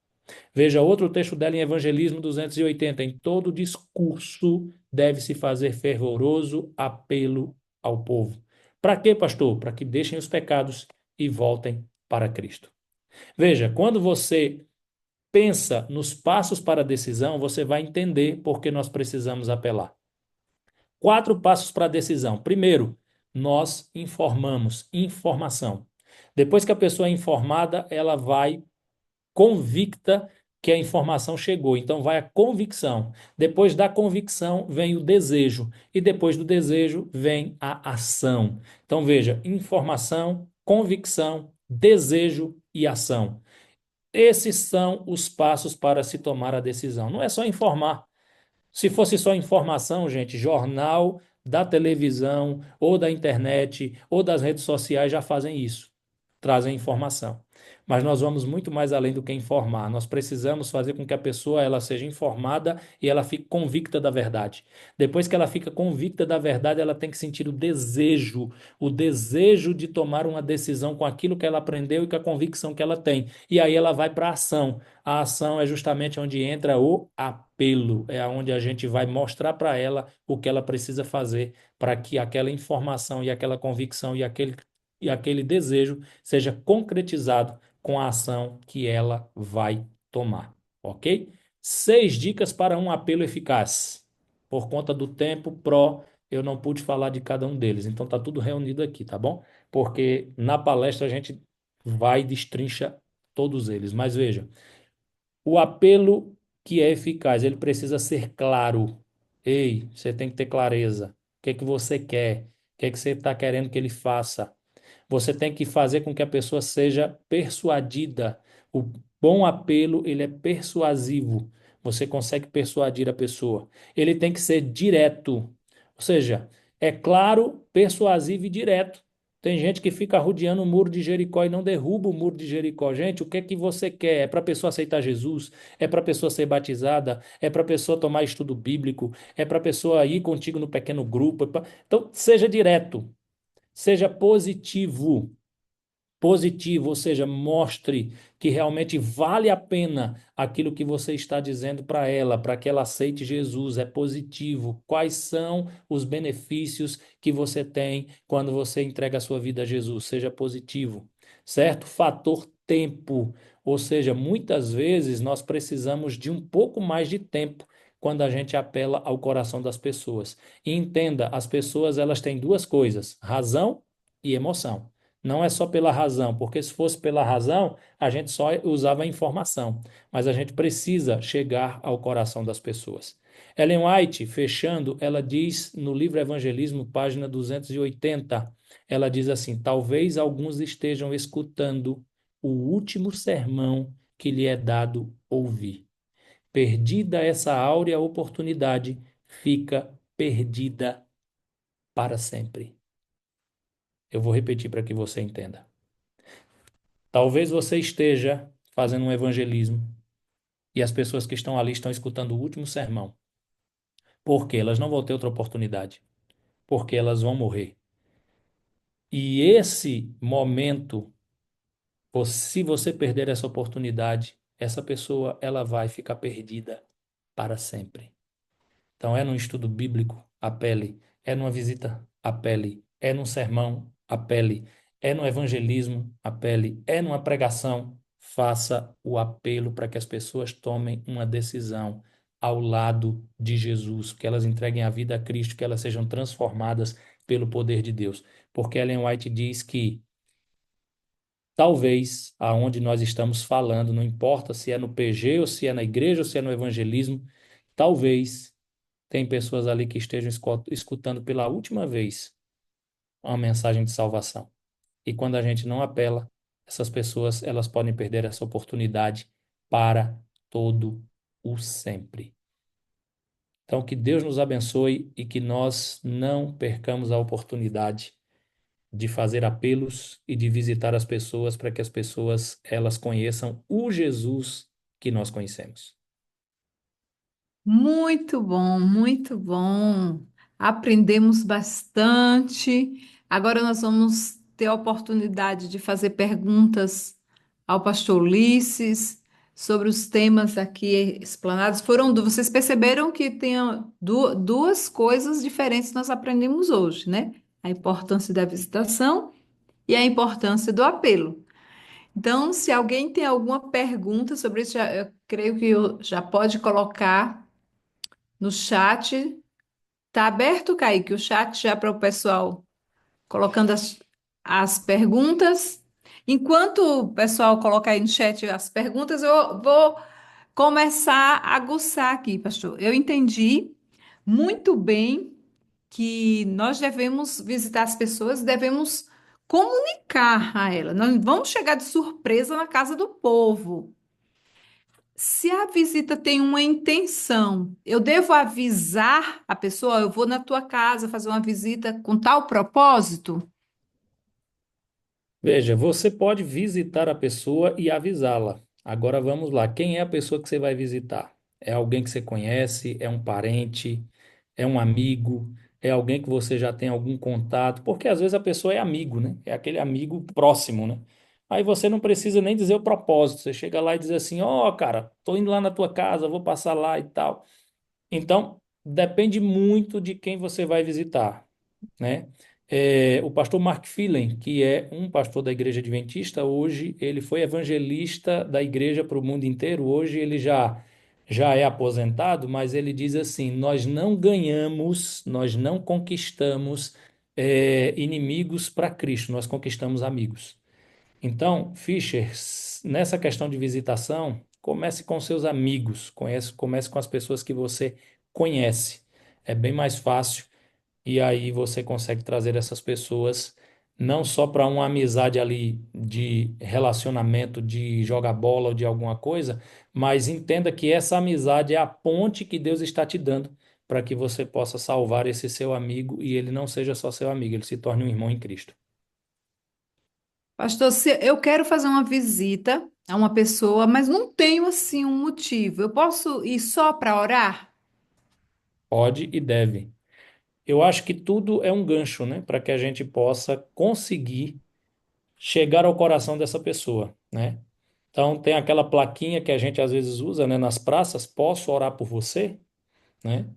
Veja outro texto dela em Evangelismo 280. Em todo discurso deve-se fazer fervoroso apelo ao povo. Para quê, pastor? Para que deixem os pecados e voltem para Cristo. Veja, quando você pensa nos passos para a decisão, você vai entender por que nós precisamos apelar. 4 passos para a decisão. Primeiro, nós informamos. Informação. Depois que a pessoa é informada, ela vai convicta que a informação chegou. Então vai a convicção. Depois da convicção vem o desejo. E depois do desejo vem a ação. Então veja: informação, convicção, desejo e ação. Esses são os passos para se tomar a decisão. Não é só informar. Se fosse só informação, gente, jornal da televisão, ou da internet, ou das redes sociais já fazem isso, trazem informação. Mas nós vamos muito mais além do que informar. Nós precisamos fazer com que a pessoa ela seja informada e ela fique convicta da verdade. Depois que ela fica convicta da verdade, ela tem que sentir o desejo de tomar uma decisão com aquilo que ela aprendeu e com a convicção que ela tem. E aí ela vai para a ação. A ação é justamente onde entra o apelo, é onde a gente vai mostrar para ela o que ela precisa fazer para que aquela informação e aquela convicção e aquele desejo seja concretizado com a ação que ela vai tomar, ok? 6 dicas para um apelo eficaz. Por conta do tempo eu não pude falar de cada um deles, então tá tudo reunido aqui, tá bom? Porque na palestra a gente vai e destrincha todos eles. Mas veja, o apelo que é eficaz, ele precisa ser claro. Ei, você tem que ter clareza. O que é que você quer? O que é que você está querendo que ele faça? Você tem que fazer com que a pessoa seja persuadida. O bom apelo, ele é persuasivo. Você consegue persuadir a pessoa. Ele tem que ser direto. Ou seja, é claro, persuasivo e direto. Tem gente que fica rodeando o muro de Jericó e não derruba o muro de Jericó. Gente, o que é que você quer? É para a pessoa aceitar Jesus? É para a pessoa ser batizada? É para a pessoa tomar estudo bíblico? É para a pessoa ir contigo no pequeno grupo? Então, seja direto. Seja positivo. Positivo, ou seja, mostre que realmente vale a pena aquilo que você está dizendo para que ela aceite Jesus. É positivo. Quais são os benefícios que você tem quando você entrega a sua vida a Jesus? Seja positivo, certo? Fator tempo, ou seja, muitas vezes nós precisamos de um pouco mais de tempo quando a gente apela ao coração das pessoas. E entenda, as pessoas elas têm duas coisas: razão e emoção. Não é só pela razão, porque se fosse pela razão, a gente só usava a informação. Mas a gente precisa chegar ao coração das pessoas. Ellen White, fechando, ela diz no livro Evangelismo, página 280, ela diz assim: talvez alguns estejam escutando o último sermão que lhe é dado ouvir. Perdida essa áurea oportunidade, fica perdida para sempre. Eu vou repetir para que você entenda. Talvez você esteja fazendo um evangelismo e as pessoas que estão ali estão escutando o último sermão. Por quê? Elas não vão ter outra oportunidade. Porque elas vão morrer. E esse momento, se você perder essa oportunidade, essa pessoa ela vai ficar perdida para sempre. Então, é num estudo bíblico, apele. É numa visita, apele. É num sermão, apele. É no evangelismo, apele. É numa pregação, faça o apelo para que as pessoas tomem uma decisão ao lado de Jesus, que elas entreguem a vida a Cristo, que elas sejam transformadas pelo poder de Deus. Porque Ellen White diz que talvez aonde nós estamos falando, não importa se é no PG ou se é na igreja ou se é no evangelismo, talvez tem pessoas ali que estejam escutando pela última vez uma mensagem de salvação. E quando a gente não apela, essas pessoas elas podem perder essa oportunidade para todo o sempre. Então, que Deus nos abençoe e que nós não percamos a oportunidade de fazer apelos e de visitar as pessoas para que as pessoas elas conheçam o Jesus que nós conhecemos. Muito bom, muito bom. Aprendemos bastante. Agora nós vamos ter a oportunidade de fazer perguntas ao pastor Ulisses sobre os temas aqui explanados. Vocês perceberam que tem duas coisas diferentes que nós aprendemos hoje, né? A importância da visitação e a importância do apelo. Então, se alguém tem alguma pergunta sobre isso, eu creio que já pode colocar no chat. Tá aberto, Kaique, o chat já para o pessoal colocando as perguntas. Enquanto o pessoal coloca aí no chat as perguntas, eu vou começar a aguçar aqui, pastor. Eu entendi muito bem que nós devemos visitar as pessoas, devemos comunicar a elas. Nós não vamos chegar de surpresa na casa do povo. Se a visita tem uma intenção, eu devo avisar a pessoa, eu vou na tua casa fazer uma visita com tal propósito? Veja, você pode visitar a pessoa e avisá-la. Agora vamos lá. Quem é a pessoa que você vai visitar? É alguém que você conhece? É um parente? É um amigo? É alguém que você já tem algum contato? Porque às vezes a pessoa é amigo, né? É aquele amigo próximo, né? Aí você não precisa nem dizer o propósito. Você chega lá e diz assim: Ó, cara, tô indo lá na tua casa, vou passar lá e tal. Então, depende muito de quem você vai visitar, né? O pastor Mark Phelan, que é um pastor da Igreja Adventista, hoje ele foi evangelista da igreja para o mundo inteiro. Hoje ele já é aposentado, mas ele diz assim: nós não ganhamos, nós não conquistamos inimigos para Cristo, nós conquistamos amigos. Então, Fischer, nessa questão de visitação, comece com seus amigos, comece com as pessoas que você conhece. É bem mais fácil e aí você consegue trazer essas pessoas não só para uma amizade ali de relacionamento, de jogar bola ou de alguma coisa, mas entenda que essa amizade é a ponte que Deus está te dando para que você possa salvar esse seu amigo e ele não seja só seu amigo, ele se torne um irmão em Cristo. Pastor, se eu quero fazer uma visita a uma pessoa, mas não tenho assim um motivo, eu posso ir só para orar? Pode e deve. Eu acho que tudo é um gancho, né, para que a gente possa conseguir chegar ao coração dessa pessoa, né? Então tem aquela plaquinha que a gente às vezes usa, né, nas praças, posso orar por você, né?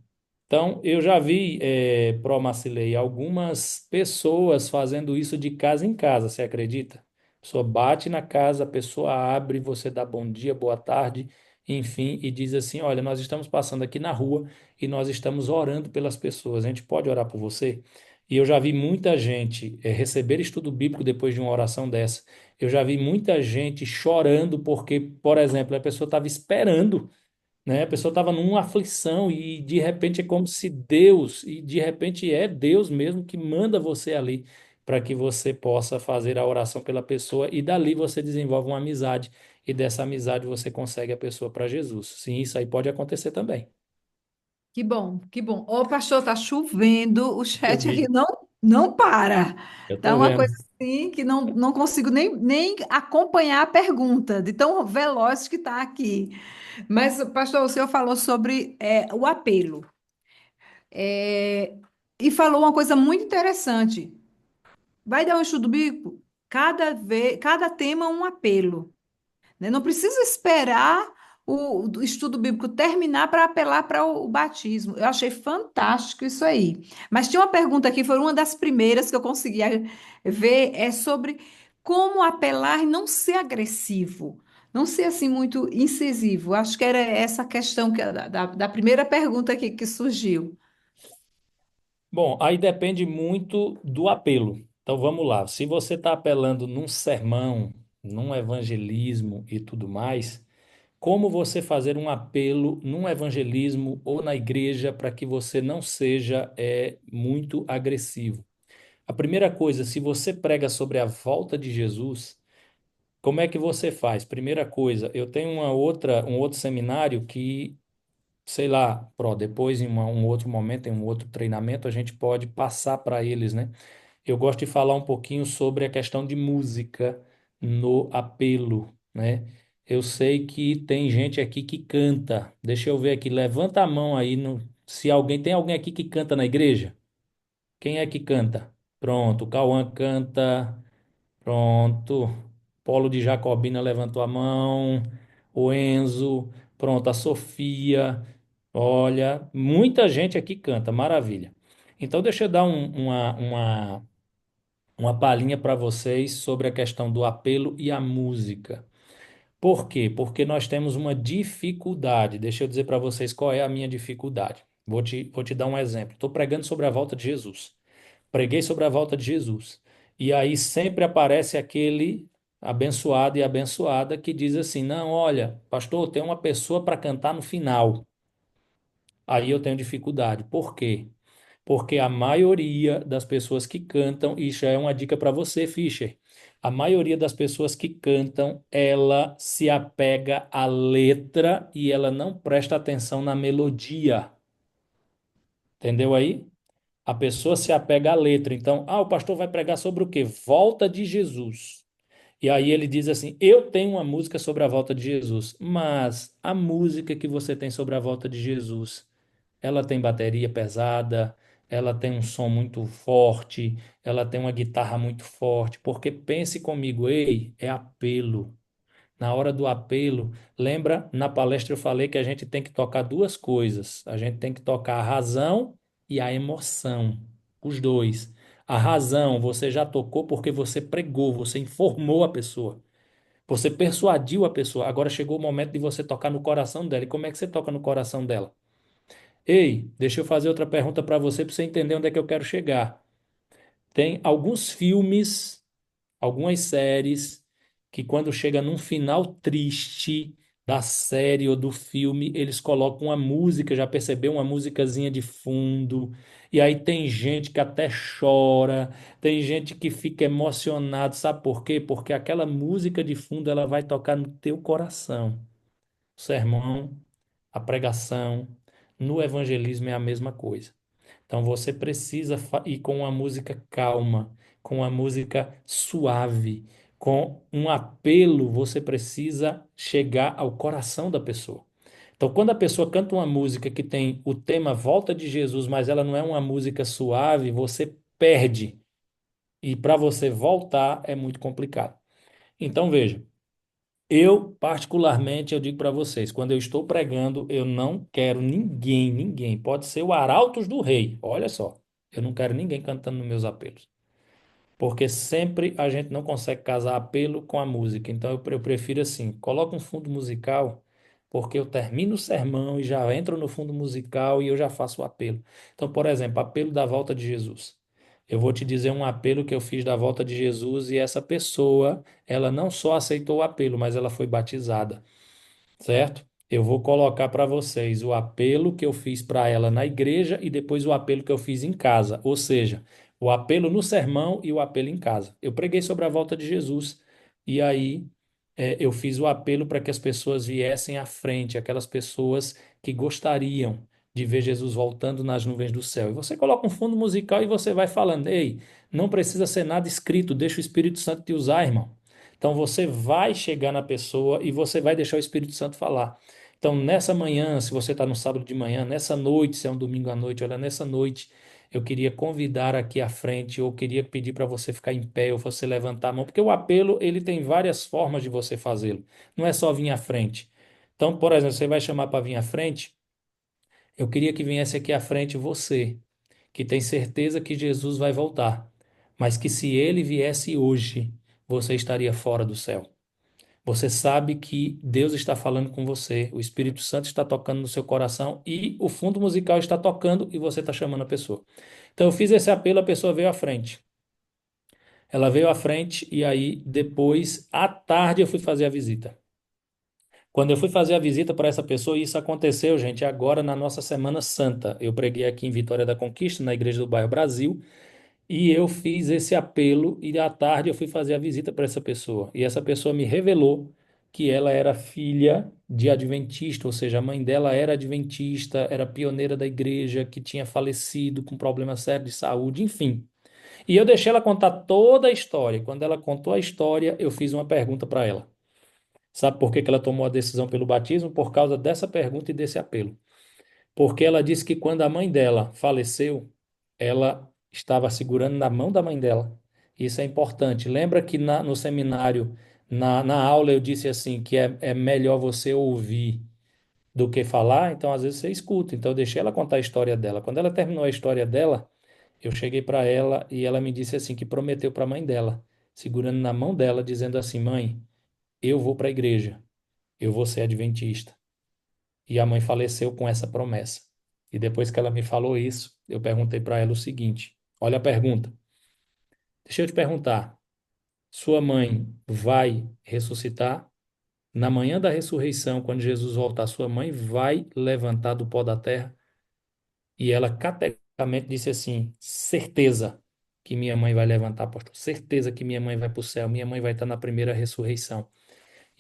Então eu já vi, Pro Macilei, algumas pessoas fazendo isso de casa em casa, você acredita? A pessoa bate na casa, a pessoa abre, você dá bom dia, boa tarde, enfim, e diz assim: olha, nós estamos passando aqui na rua e nós estamos orando pelas pessoas, a gente pode orar por você? E eu já vi muita gente receber estudo bíblico depois de uma oração dessa. Eu já vi muita gente chorando porque, por exemplo, a pessoa estava esperando, né? A pessoa estava numa aflição e de repente é como se Deus, e de repente é Deus mesmo que manda você ali para que você possa fazer a oração pela pessoa e dali você desenvolve uma amizade e dessa amizade você consegue a pessoa para Jesus. Sim, isso aí pode acontecer também. Que bom, que bom. Ô, pastor, tá chovendo, o Eu chat aqui vi, não para. eu Tá tô uma coisa vendo. assim que não consigo nem acompanhar a pergunta, de tão veloz que tá aqui. Mas, pastor, o senhor falou sobre o apelo. É, e falou uma coisa muito interessante. Vai dar um estudo bíblico? Cada tema é um apelo, né? Não precisa esperar o estudo bíblico terminar para apelar para o batismo. Eu achei fantástico isso aí. Mas tinha uma pergunta aqui, foi uma das primeiras que eu conseguia ver, é sobre como apelar e não ser agressivo, não ser assim muito incisivo. Acho que era essa questão da primeira pergunta aqui que surgiu. Bom, aí depende muito do apelo. Então vamos lá. Se você está apelando num sermão, num evangelismo e tudo mais, como você fazer um apelo num evangelismo ou na igreja para que você não seja muito agressivo? A primeira coisa, se você prega sobre a volta de Jesus, como é que você faz? Primeira coisa, eu tenho um outro seminário que, sei lá, depois em um outro momento, em um outro treinamento, a gente pode passar para eles, né? Eu gosto de falar um pouquinho sobre a questão de música no apelo, né? Eu sei que tem gente aqui que canta. Deixa eu ver aqui, levanta a mão aí se tem alguém aqui que canta na igreja? Quem é que canta? Pronto, o Cauã canta. Pronto. Polo de Jacobina levantou a mão. O Enzo. Pronto, a Sofia. Olha, muita gente aqui canta, maravilha. Então, deixa eu dar uma palhinha para vocês sobre a questão do apelo e a música. Por quê? Porque nós temos uma dificuldade. Deixa eu dizer para vocês qual é a minha dificuldade. Vou te dar um exemplo. Estou pregando sobre a volta de Jesus. Preguei sobre a volta de Jesus. E aí sempre aparece abençoado e abençoada que diz assim: não, olha, pastor, tem uma pessoa para cantar no final. Aí eu tenho dificuldade. Por quê? Porque a maioria das pessoas que cantam, isso é uma dica para você, Fischer. A maioria das pessoas que cantam, ela se apega à letra e ela não presta atenção na melodia. Entendeu aí? A pessoa se apega à letra. Então, o pastor vai pregar sobre o quê? Volta de Jesus. E aí ele diz assim: eu tenho uma música sobre a volta de Jesus, mas a música que você tem sobre a volta de Jesus, ela tem bateria pesada, ela tem um som muito forte, ela tem uma guitarra muito forte, porque pense comigo, ei, é apelo. Na hora do apelo, lembra, na palestra eu falei que a gente tem que tocar duas coisas. A gente tem que tocar a razão e a emoção, os dois. A razão você já tocou porque você pregou, você informou a pessoa. Você persuadiu a pessoa. Agora chegou o momento de você tocar no coração dela. E como é que você toca no coração dela? Ei, deixa eu fazer outra pergunta para você entender onde é que eu quero chegar. Tem alguns filmes, algumas séries, que quando chega num final triste da série ou do filme, eles colocam uma música, já percebeu? Uma musicazinha de fundo. E aí tem gente que até chora, tem gente que fica emocionado, sabe por quê? Porque aquela música de fundo ela vai tocar no teu coração. O sermão, a pregação, no evangelismo é a mesma coisa. Então você precisa ir com uma música calma, com uma música suave, com um apelo, você precisa chegar ao coração da pessoa. Então, quando a pessoa canta uma música que tem o tema Volta de Jesus, mas ela não é uma música suave, você perde. E para você voltar é muito complicado. Então, veja. Eu, particularmente, eu digo para vocês, quando eu estou pregando, eu não quero ninguém, pode ser o Arautos do Rei, olha só, eu não quero ninguém cantando nos meus apelos, porque sempre a gente não consegue casar apelo com a música, então eu prefiro assim, coloca um fundo musical, porque eu termino o sermão e já entro no fundo musical e eu já faço o apelo. Então, por exemplo, apelo da volta de Jesus. Eu vou te dizer um apelo que eu fiz da volta de Jesus e essa pessoa, ela não só aceitou o apelo, mas ela foi batizada, certo? Eu vou colocar para vocês o apelo que eu fiz para ela na igreja e depois o apelo que eu fiz em casa, ou seja, o apelo no sermão e o apelo em casa. Eu preguei sobre a volta de Jesus e aí eu fiz o apelo para que as pessoas viessem à frente, aquelas pessoas que gostariam de ver Jesus voltando nas nuvens do céu. E você coloca um fundo musical e você vai falando: ei, não precisa ser nada escrito, deixa o Espírito Santo te usar, irmão. Então você vai chegar na pessoa e você vai deixar o Espírito Santo falar. Então, nessa manhã, se você está no sábado de manhã, nessa noite, se é um domingo à noite, olha, nessa noite, eu queria convidar aqui à frente, ou queria pedir para você ficar em pé, ou você levantar a mão, porque o apelo, ele tem várias formas de você fazê-lo. Não é só vir à frente. Então, por exemplo, você vai chamar para vir à frente, eu queria que viesse aqui à frente você, que tem certeza que Jesus vai voltar, mas que se ele viesse hoje, você estaria fora do céu. Você sabe que Deus está falando com você, o Espírito Santo está tocando no seu coração e o fundo musical está tocando e você está chamando a pessoa. Então eu fiz esse apelo, a pessoa veio à frente. Ela veio à frente e aí depois, à tarde, eu fui fazer a visita. Quando eu fui fazer a visita para essa pessoa, e isso aconteceu, gente, agora na nossa Semana Santa. Eu preguei aqui em Vitória da Conquista, na Igreja do Bairro Brasil, e eu fiz esse apelo e à tarde eu fui fazer a visita para essa pessoa. E essa pessoa me revelou que ela era filha de adventista, ou seja, a mãe dela era adventista, era pioneira da igreja, que tinha falecido com problema sério de saúde, enfim. E eu deixei ela contar toda a história. Quando ela contou a história, eu fiz uma pergunta para ela. Sabe por que que ela tomou a decisão pelo batismo? Por causa dessa pergunta e desse apelo. Porque ela disse que quando a mãe dela faleceu, ela estava segurando na mão da mãe dela. Isso é importante. Lembra que no seminário, na aula, eu disse assim, que é melhor você ouvir do que falar? Então, às vezes, você escuta. Então, eu deixei ela contar a história dela. Quando ela terminou a história dela, eu cheguei para ela e ela me disse assim, que prometeu para a mãe dela, segurando na mão dela, dizendo assim: mãe, eu vou para a igreja, eu vou ser adventista. E a mãe faleceu com essa promessa. E depois que ela me falou isso, eu perguntei para ela o seguinte: olha a pergunta. Deixa eu te perguntar. Sua mãe vai ressuscitar. Na manhã da ressurreição, quando Jesus voltar, sua mãe vai levantar do pó da terra. E ela categoricamente disse assim: certeza que minha mãe vai levantar, pastor. Certeza que minha mãe vai para o céu. Minha mãe vai estar na primeira ressurreição.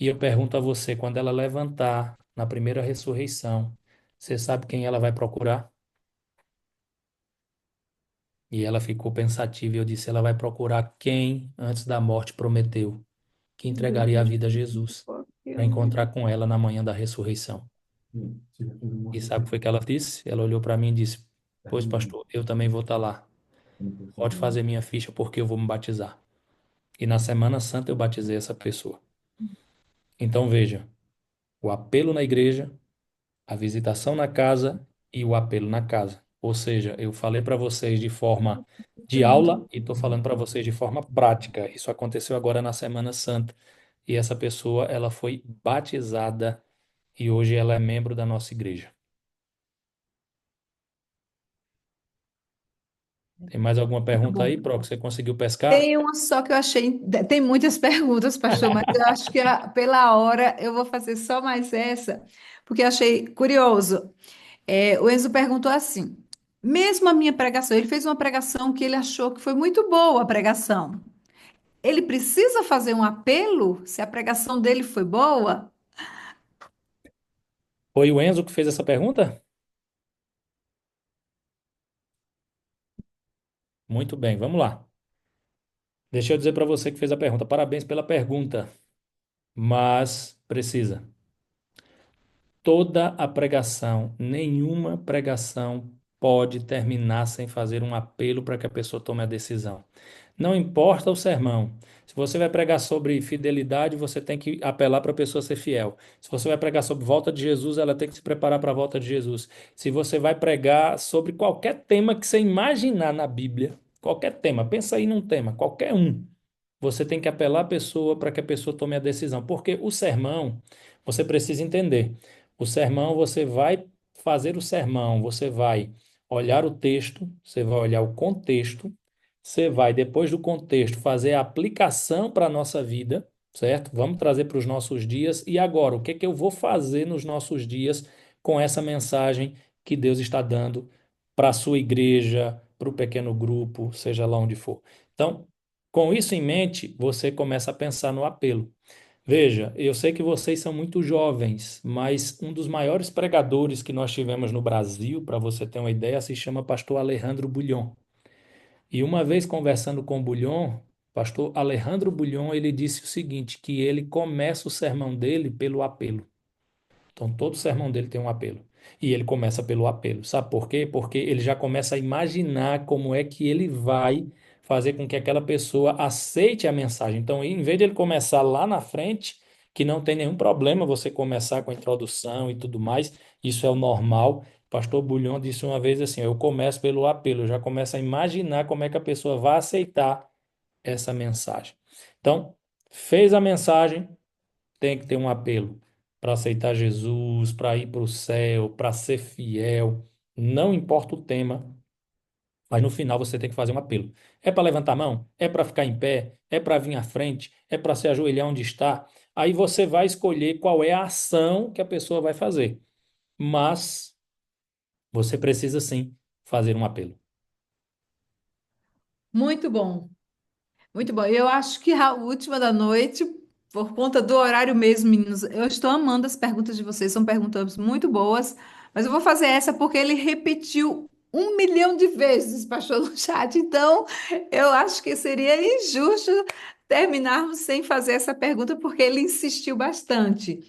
E eu pergunto a você, quando ela levantar na primeira ressurreição, você sabe quem ela vai procurar? E ela ficou pensativa e eu disse: ela vai procurar quem antes da morte prometeu que entregaria a vida a Jesus para encontrar com ela na manhã da ressurreição. E sabe o que foi que ela disse? Ela olhou para mim e disse: pois, pastor, eu também vou estar lá. Pode fazer minha ficha porque eu vou me batizar. E na Semana Santa eu batizei essa pessoa. Então veja, o apelo na igreja, a visitação na casa e o apelo na casa. Ou seja, eu falei para vocês de forma de aula e estou falando para vocês de forma prática. Isso aconteceu agora na Semana Santa. E essa pessoa, ela foi batizada e hoje ela é membro da nossa igreja. Tem mais alguma Muito pergunta bom. aí, Pro, que você conseguiu pescar? Tem uma só que eu achei. Tem muitas perguntas, pastor, mas eu acho que pela hora eu vou fazer só mais essa, porque eu achei curioso. O Enzo perguntou assim: mesmo a minha pregação, ele fez uma pregação que ele achou que foi muito boa a pregação. Ele precisa fazer um apelo se a pregação dele foi boa? Foi o Enzo que fez essa pergunta? Muito bem, vamos lá. Deixa eu dizer para você que fez a pergunta. Parabéns pela pergunta, mas precisa. Toda a pregação, nenhuma pregação pode terminar sem fazer um apelo para que a pessoa tome a decisão. Não importa o sermão. Se você vai pregar sobre fidelidade, você tem que apelar para a pessoa ser fiel. Se você vai pregar sobre volta de Jesus, ela tem que se preparar para a volta de Jesus. Se você vai pregar sobre qualquer tema que você imaginar na Bíblia, qualquer tema, pensa aí num tema, qualquer um. Você tem que apelar à pessoa para que a pessoa tome a decisão. Porque o sermão, você precisa entender. O sermão, você vai fazer o sermão, você vai olhar o texto, você vai olhar o contexto, você vai, depois do contexto, fazer a aplicação para a nossa vida, certo? Vamos trazer para os nossos dias. E agora, o que é que eu vou fazer nos nossos dias com essa mensagem que Deus está dando para a sua igreja, para o pequeno grupo, seja lá onde for. Então, com isso em mente, você começa a pensar no apelo. Veja, eu sei que vocês são muito jovens, mas um dos maiores pregadores que nós tivemos no Brasil, para você ter uma ideia, se chama Pastor Alejandro Bulhon. E uma vez conversando com o Bulhon, Pastor Alejandro Bulhon, ele disse o seguinte, que ele começa o sermão dele pelo apelo. Então, todo sermão dele tem um apelo. E ele começa pelo apelo. Sabe por quê? Porque ele já começa a imaginar como é que ele vai fazer com que aquela pessoa aceite a mensagem. Então, em vez de ele começar lá na frente, que não tem nenhum problema você começar com a introdução e tudo mais, isso é o normal. Pastor Bulhon disse uma vez assim: eu começo pelo apelo, eu já começo a imaginar como é que a pessoa vai aceitar essa mensagem. Então, fez a mensagem, tem que ter um apelo para aceitar Jesus, para ir para o céu, para ser fiel. Não importa o tema, mas no final você tem que fazer um apelo. É para levantar a mão? É para ficar em pé? É para vir à frente? É para se ajoelhar onde está? Aí você vai escolher qual é a ação que a pessoa vai fazer. Mas você precisa sim fazer um apelo. Muito bom. Muito bom. Eu acho que a última da noite, por conta do horário mesmo, meninos, eu estou amando as perguntas de vocês, são perguntas muito boas, mas eu vou fazer essa porque ele repetiu 1 milhão de vezes, pastor, no chat, então eu acho que seria injusto terminarmos sem fazer essa pergunta porque ele insistiu bastante.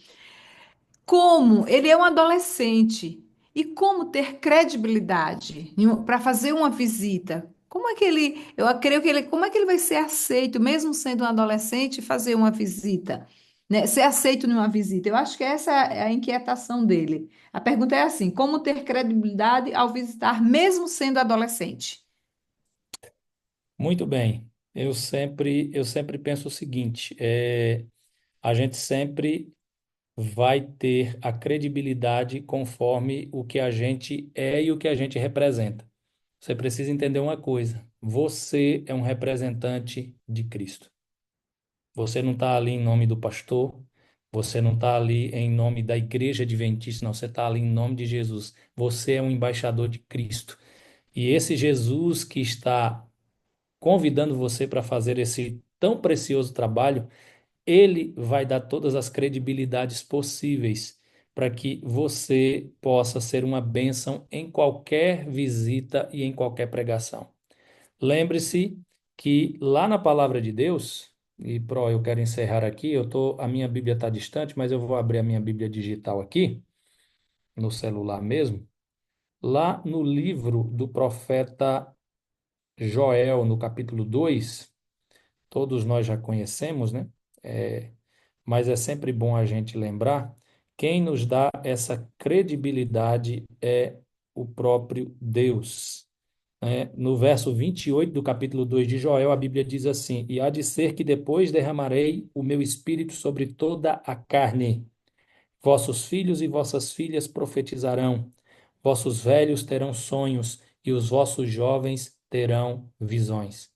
Como ele é um adolescente e como ter credibilidade para fazer uma visita? Como é que ele, eu creio que ele, como é que ele vai ser aceito, mesmo sendo um adolescente, fazer uma visita, né? Ser aceito numa visita. Eu acho que essa é a inquietação dele. A pergunta é assim: como ter credibilidade ao visitar, mesmo sendo adolescente? Muito bem. Eu sempre penso o seguinte: a gente sempre vai ter a credibilidade conforme o que a gente é e o que a gente representa. Você precisa entender uma coisa: você é um representante de Cristo. Você não está ali em nome do pastor, você não está ali em nome da igreja adventista, não, você está ali em nome de Jesus. Você é um embaixador de Cristo. E esse Jesus que está convidando você para fazer esse tão precioso trabalho, ele vai dar todas as credibilidades possíveis para que você possa ser uma bênção em qualquer visita e em qualquer pregação. Lembre-se que lá na palavra de Deus, e eu quero encerrar aqui, a minha Bíblia está distante, mas eu vou abrir a minha Bíblia digital aqui, no celular mesmo, lá no livro do profeta Joel, no capítulo 2, todos nós já conhecemos, né? É, mas é sempre bom a gente lembrar, quem nos dá essa credibilidade é o próprio Deus. No verso 28 do capítulo 2 de Joel, a Bíblia diz assim: E há de ser que depois derramarei o meu espírito sobre toda a carne. Vossos filhos e vossas filhas profetizarão, vossos velhos terão sonhos, e os vossos jovens terão visões.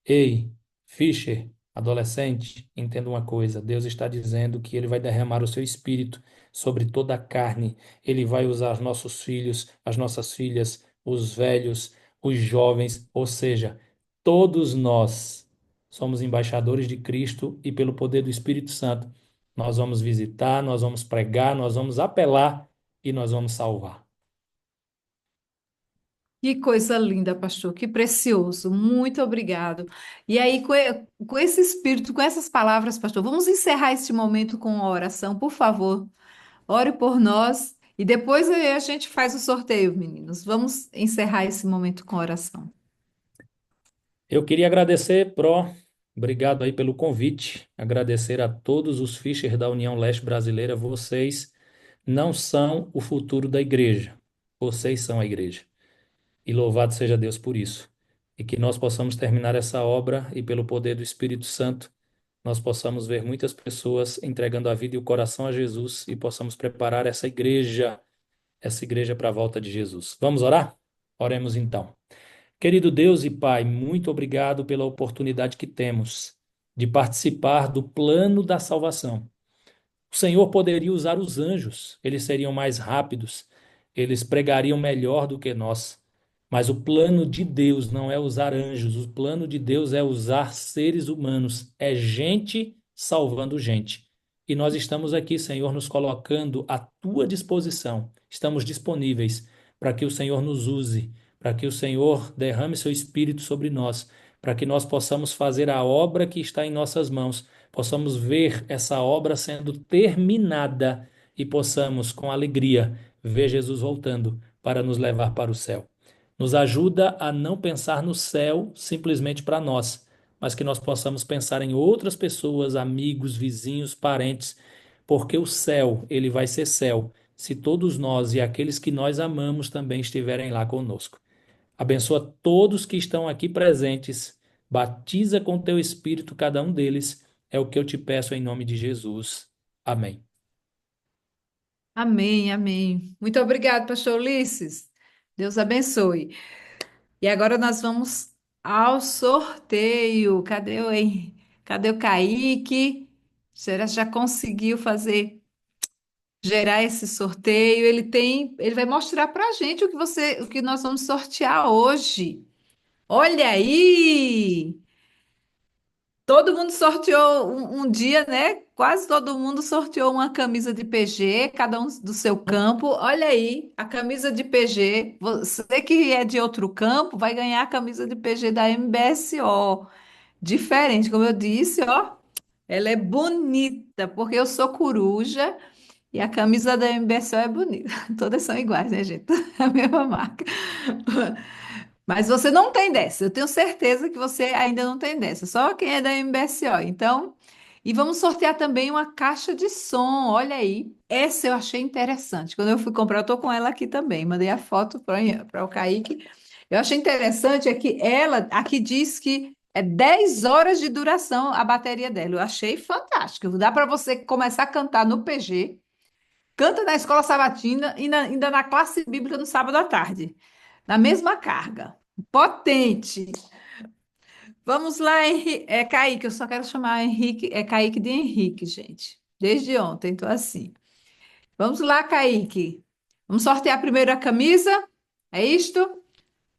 Ei, Fischer, adolescente, entenda uma coisa: Deus está dizendo que Ele vai derramar o seu espírito sobre toda a carne. Ele vai usar os nossos filhos, as nossas filhas, os velhos, os jovens, ou seja, todos nós somos embaixadores de Cristo e, pelo poder do Espírito Santo, nós vamos visitar, nós vamos pregar, nós vamos apelar e nós vamos salvar. Que coisa linda, pastor, que precioso. Muito obrigado. E aí, com esse espírito, com essas palavras, pastor, vamos encerrar este momento com uma oração, por favor. Ore por nós e depois a gente faz o sorteio, meninos. Vamos encerrar esse momento com oração. Eu queria agradecer, obrigado aí pelo convite, agradecer a todos os Fischer da União Leste Brasileira. Vocês não são o futuro da igreja, vocês são a igreja. E louvado seja Deus por isso. E que nós possamos terminar essa obra e, pelo poder do Espírito Santo, nós possamos ver muitas pessoas entregando a vida e o coração a Jesus e possamos preparar essa igreja para a volta de Jesus. Vamos orar? Oremos então. Querido Deus e Pai, muito obrigado pela oportunidade que temos de participar do plano da salvação. O Senhor poderia usar os anjos, eles seriam mais rápidos, eles pregariam melhor do que nós. Mas o plano de Deus não é usar anjos, o plano de Deus é usar seres humanos, é gente salvando gente. E nós estamos aqui, Senhor, nos colocando à tua disposição. Estamos disponíveis para que o Senhor nos use, para que o Senhor derrame seu espírito sobre nós, para que nós possamos fazer a obra que está em nossas mãos, possamos ver essa obra sendo terminada e possamos, com alegria, ver Jesus voltando para nos levar para o céu. Nos ajuda a não pensar no céu simplesmente para nós, mas que nós possamos pensar em outras pessoas, amigos, vizinhos, parentes, porque o céu, ele vai ser céu se todos nós e aqueles que nós amamos também estiverem lá conosco. Abençoa todos que estão aqui presentes, batiza com teu espírito cada um deles, é o que eu te peço em nome de Jesus. Amém. Amém, amém. Muito obrigado, pastor Ulisses. Deus abençoe. E agora nós vamos ao sorteio. Cadê o Kaique? Será que já conseguiu gerar esse sorteio? Ele vai mostrar para a gente o que nós vamos sortear hoje. Olha aí! Todo mundo sorteou um dia, né? Quase todo mundo sorteou uma camisa de PG, cada um do seu campo. Olha aí, a camisa de PG. Você que é de outro campo vai ganhar a camisa de PG da MBSO. Diferente, como eu disse, ó. Ela é bonita, porque eu sou coruja e a camisa da MBSO é bonita. Todas são iguais, né, gente? A mesma marca. Mas você não tem dessa. Eu tenho certeza que você ainda não tem dessa. Só quem é da MBSO. Então, e vamos sortear também uma caixa de som. Olha aí. Essa eu achei interessante. Quando eu fui comprar, eu tô com ela aqui também. Mandei a foto para o Kaique. Eu achei interessante é que ela aqui diz que é 10 horas de duração a bateria dela. Eu achei fantástico. Dá para você começar a cantar no PG, canta na escola sabatina e ainda na classe bíblica no sábado à tarde. Na mesma carga. Potente. Vamos lá, Henrique. É Kaique, eu só quero chamar Henrique, é Kaique de Henrique, gente. Desde ontem, tô assim. Vamos lá, Kaique. Vamos sortear primeiro a camisa? É isto?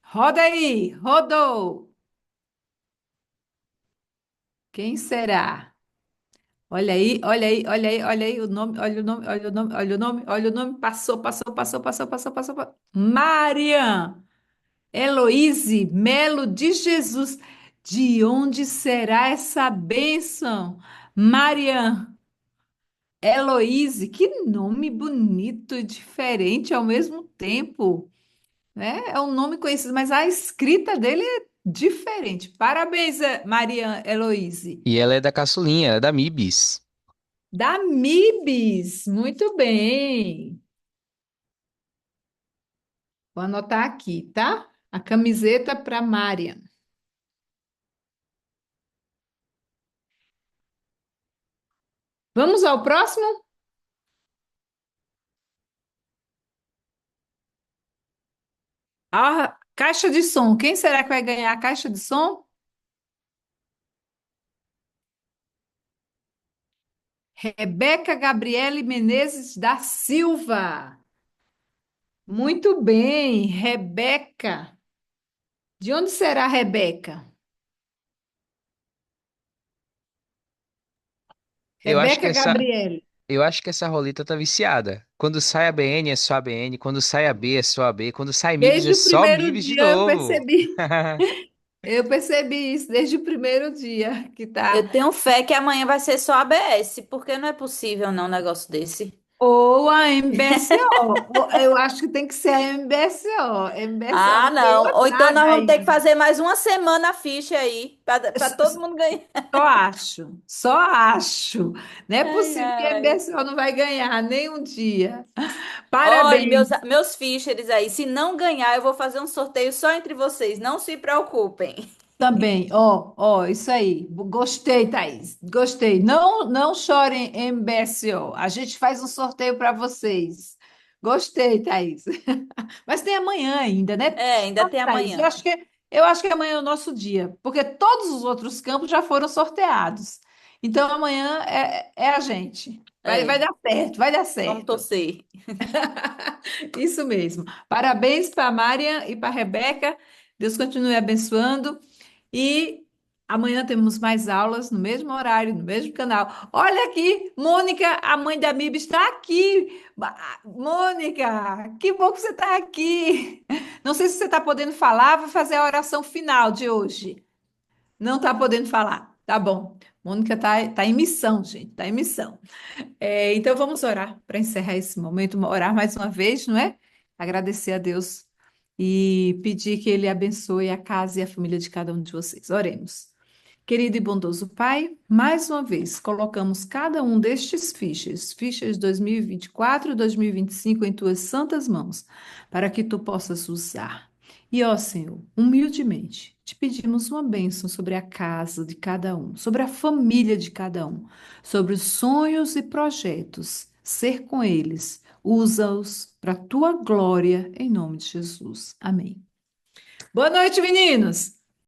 Roda aí, rodou. Quem será? Olha aí, olha aí, olha aí, olha aí o nome, olha o nome, olha o nome, olha o nome, olha o nome. Passou, passou, passou, passou, passou, passou. Marian Heloíse Melo de Jesus. De onde será essa bênção? Marian Heloíse, que nome bonito e diferente ao mesmo tempo, né? É um nome conhecido, mas a escrita dele é diferente. Parabéns, Marian Heloíse. E ela é da caçulinha, ela é da Mibis. Da Mibis, muito bem. Vou anotar aqui, tá? A camiseta para Marian. Vamos ao próximo? A caixa de som. Quem será que vai ganhar a caixa de som? Rebeca Gabriele Menezes da Silva. Muito bem, Rebeca. De onde será a Rebeca? Eu acho que Rebeca essa, Gabriele. eu acho que essa roleta tá viciada. Quando sai a BN é só a BN, quando sai a B é só a B, quando sai Mibis é Desde o só primeiro Mibis de dia eu novo. percebi. Eu percebi isso desde o primeiro dia que tá. Eu tenho fé que amanhã vai ser só ABS, porque não é possível não um negócio desse. Ou a MBSO. Eu acho que tem que ser a MBSO. MBSO Ah, não ganhou não. Ou então nada nós vamos ter que ainda. fazer mais uma semana a ficha aí, para todo mundo ganhar. Só acho, só acho. Não é Ai, possível que a ai. MBSO não vai ganhar nem um dia. Olha, Parabéns meus Fischers aí, se não ganhar, eu vou fazer um sorteio só entre vocês, não se preocupem. também. Ó, isso aí. Gostei, Thaís. Gostei. Não, não chorem, MBSO. A gente faz um sorteio para vocês. Gostei, Thaís. Mas tem amanhã ainda, né? É, ainda tem Thaís, amanhã. eu acho que amanhã é o nosso dia, porque todos os outros campos já foram sorteados. Então amanhã é a gente. Vai É, dar certo, vai dar vamos certo. torcer. Isso mesmo. Parabéns para a Mária e para a Rebeca. Deus continue abençoando. E amanhã temos mais aulas no mesmo horário, no mesmo canal. Olha aqui, Mônica, a mãe da Mib está aqui. Mônica, que bom que você está aqui. Não sei se você está podendo falar, vou fazer a oração final de hoje. Não está podendo falar. Tá bom. Mônica tá em missão, gente, está em missão. Então vamos orar para encerrar esse momento, orar mais uma vez, não é? Agradecer a Deus e pedir que Ele abençoe a casa e a família de cada um de vocês. Oremos. Querido e bondoso Pai, mais uma vez colocamos cada um destes fichas 2024 e 2025 em tuas santas mãos, para que tu possas usar. E ó Senhor, humildemente te pedimos uma bênção sobre a casa de cada um, sobre a família de cada um, sobre os sonhos e projetos. Ser com eles, usa-os para a tua glória, em nome de Jesus. Amém. Boa noite, meninos!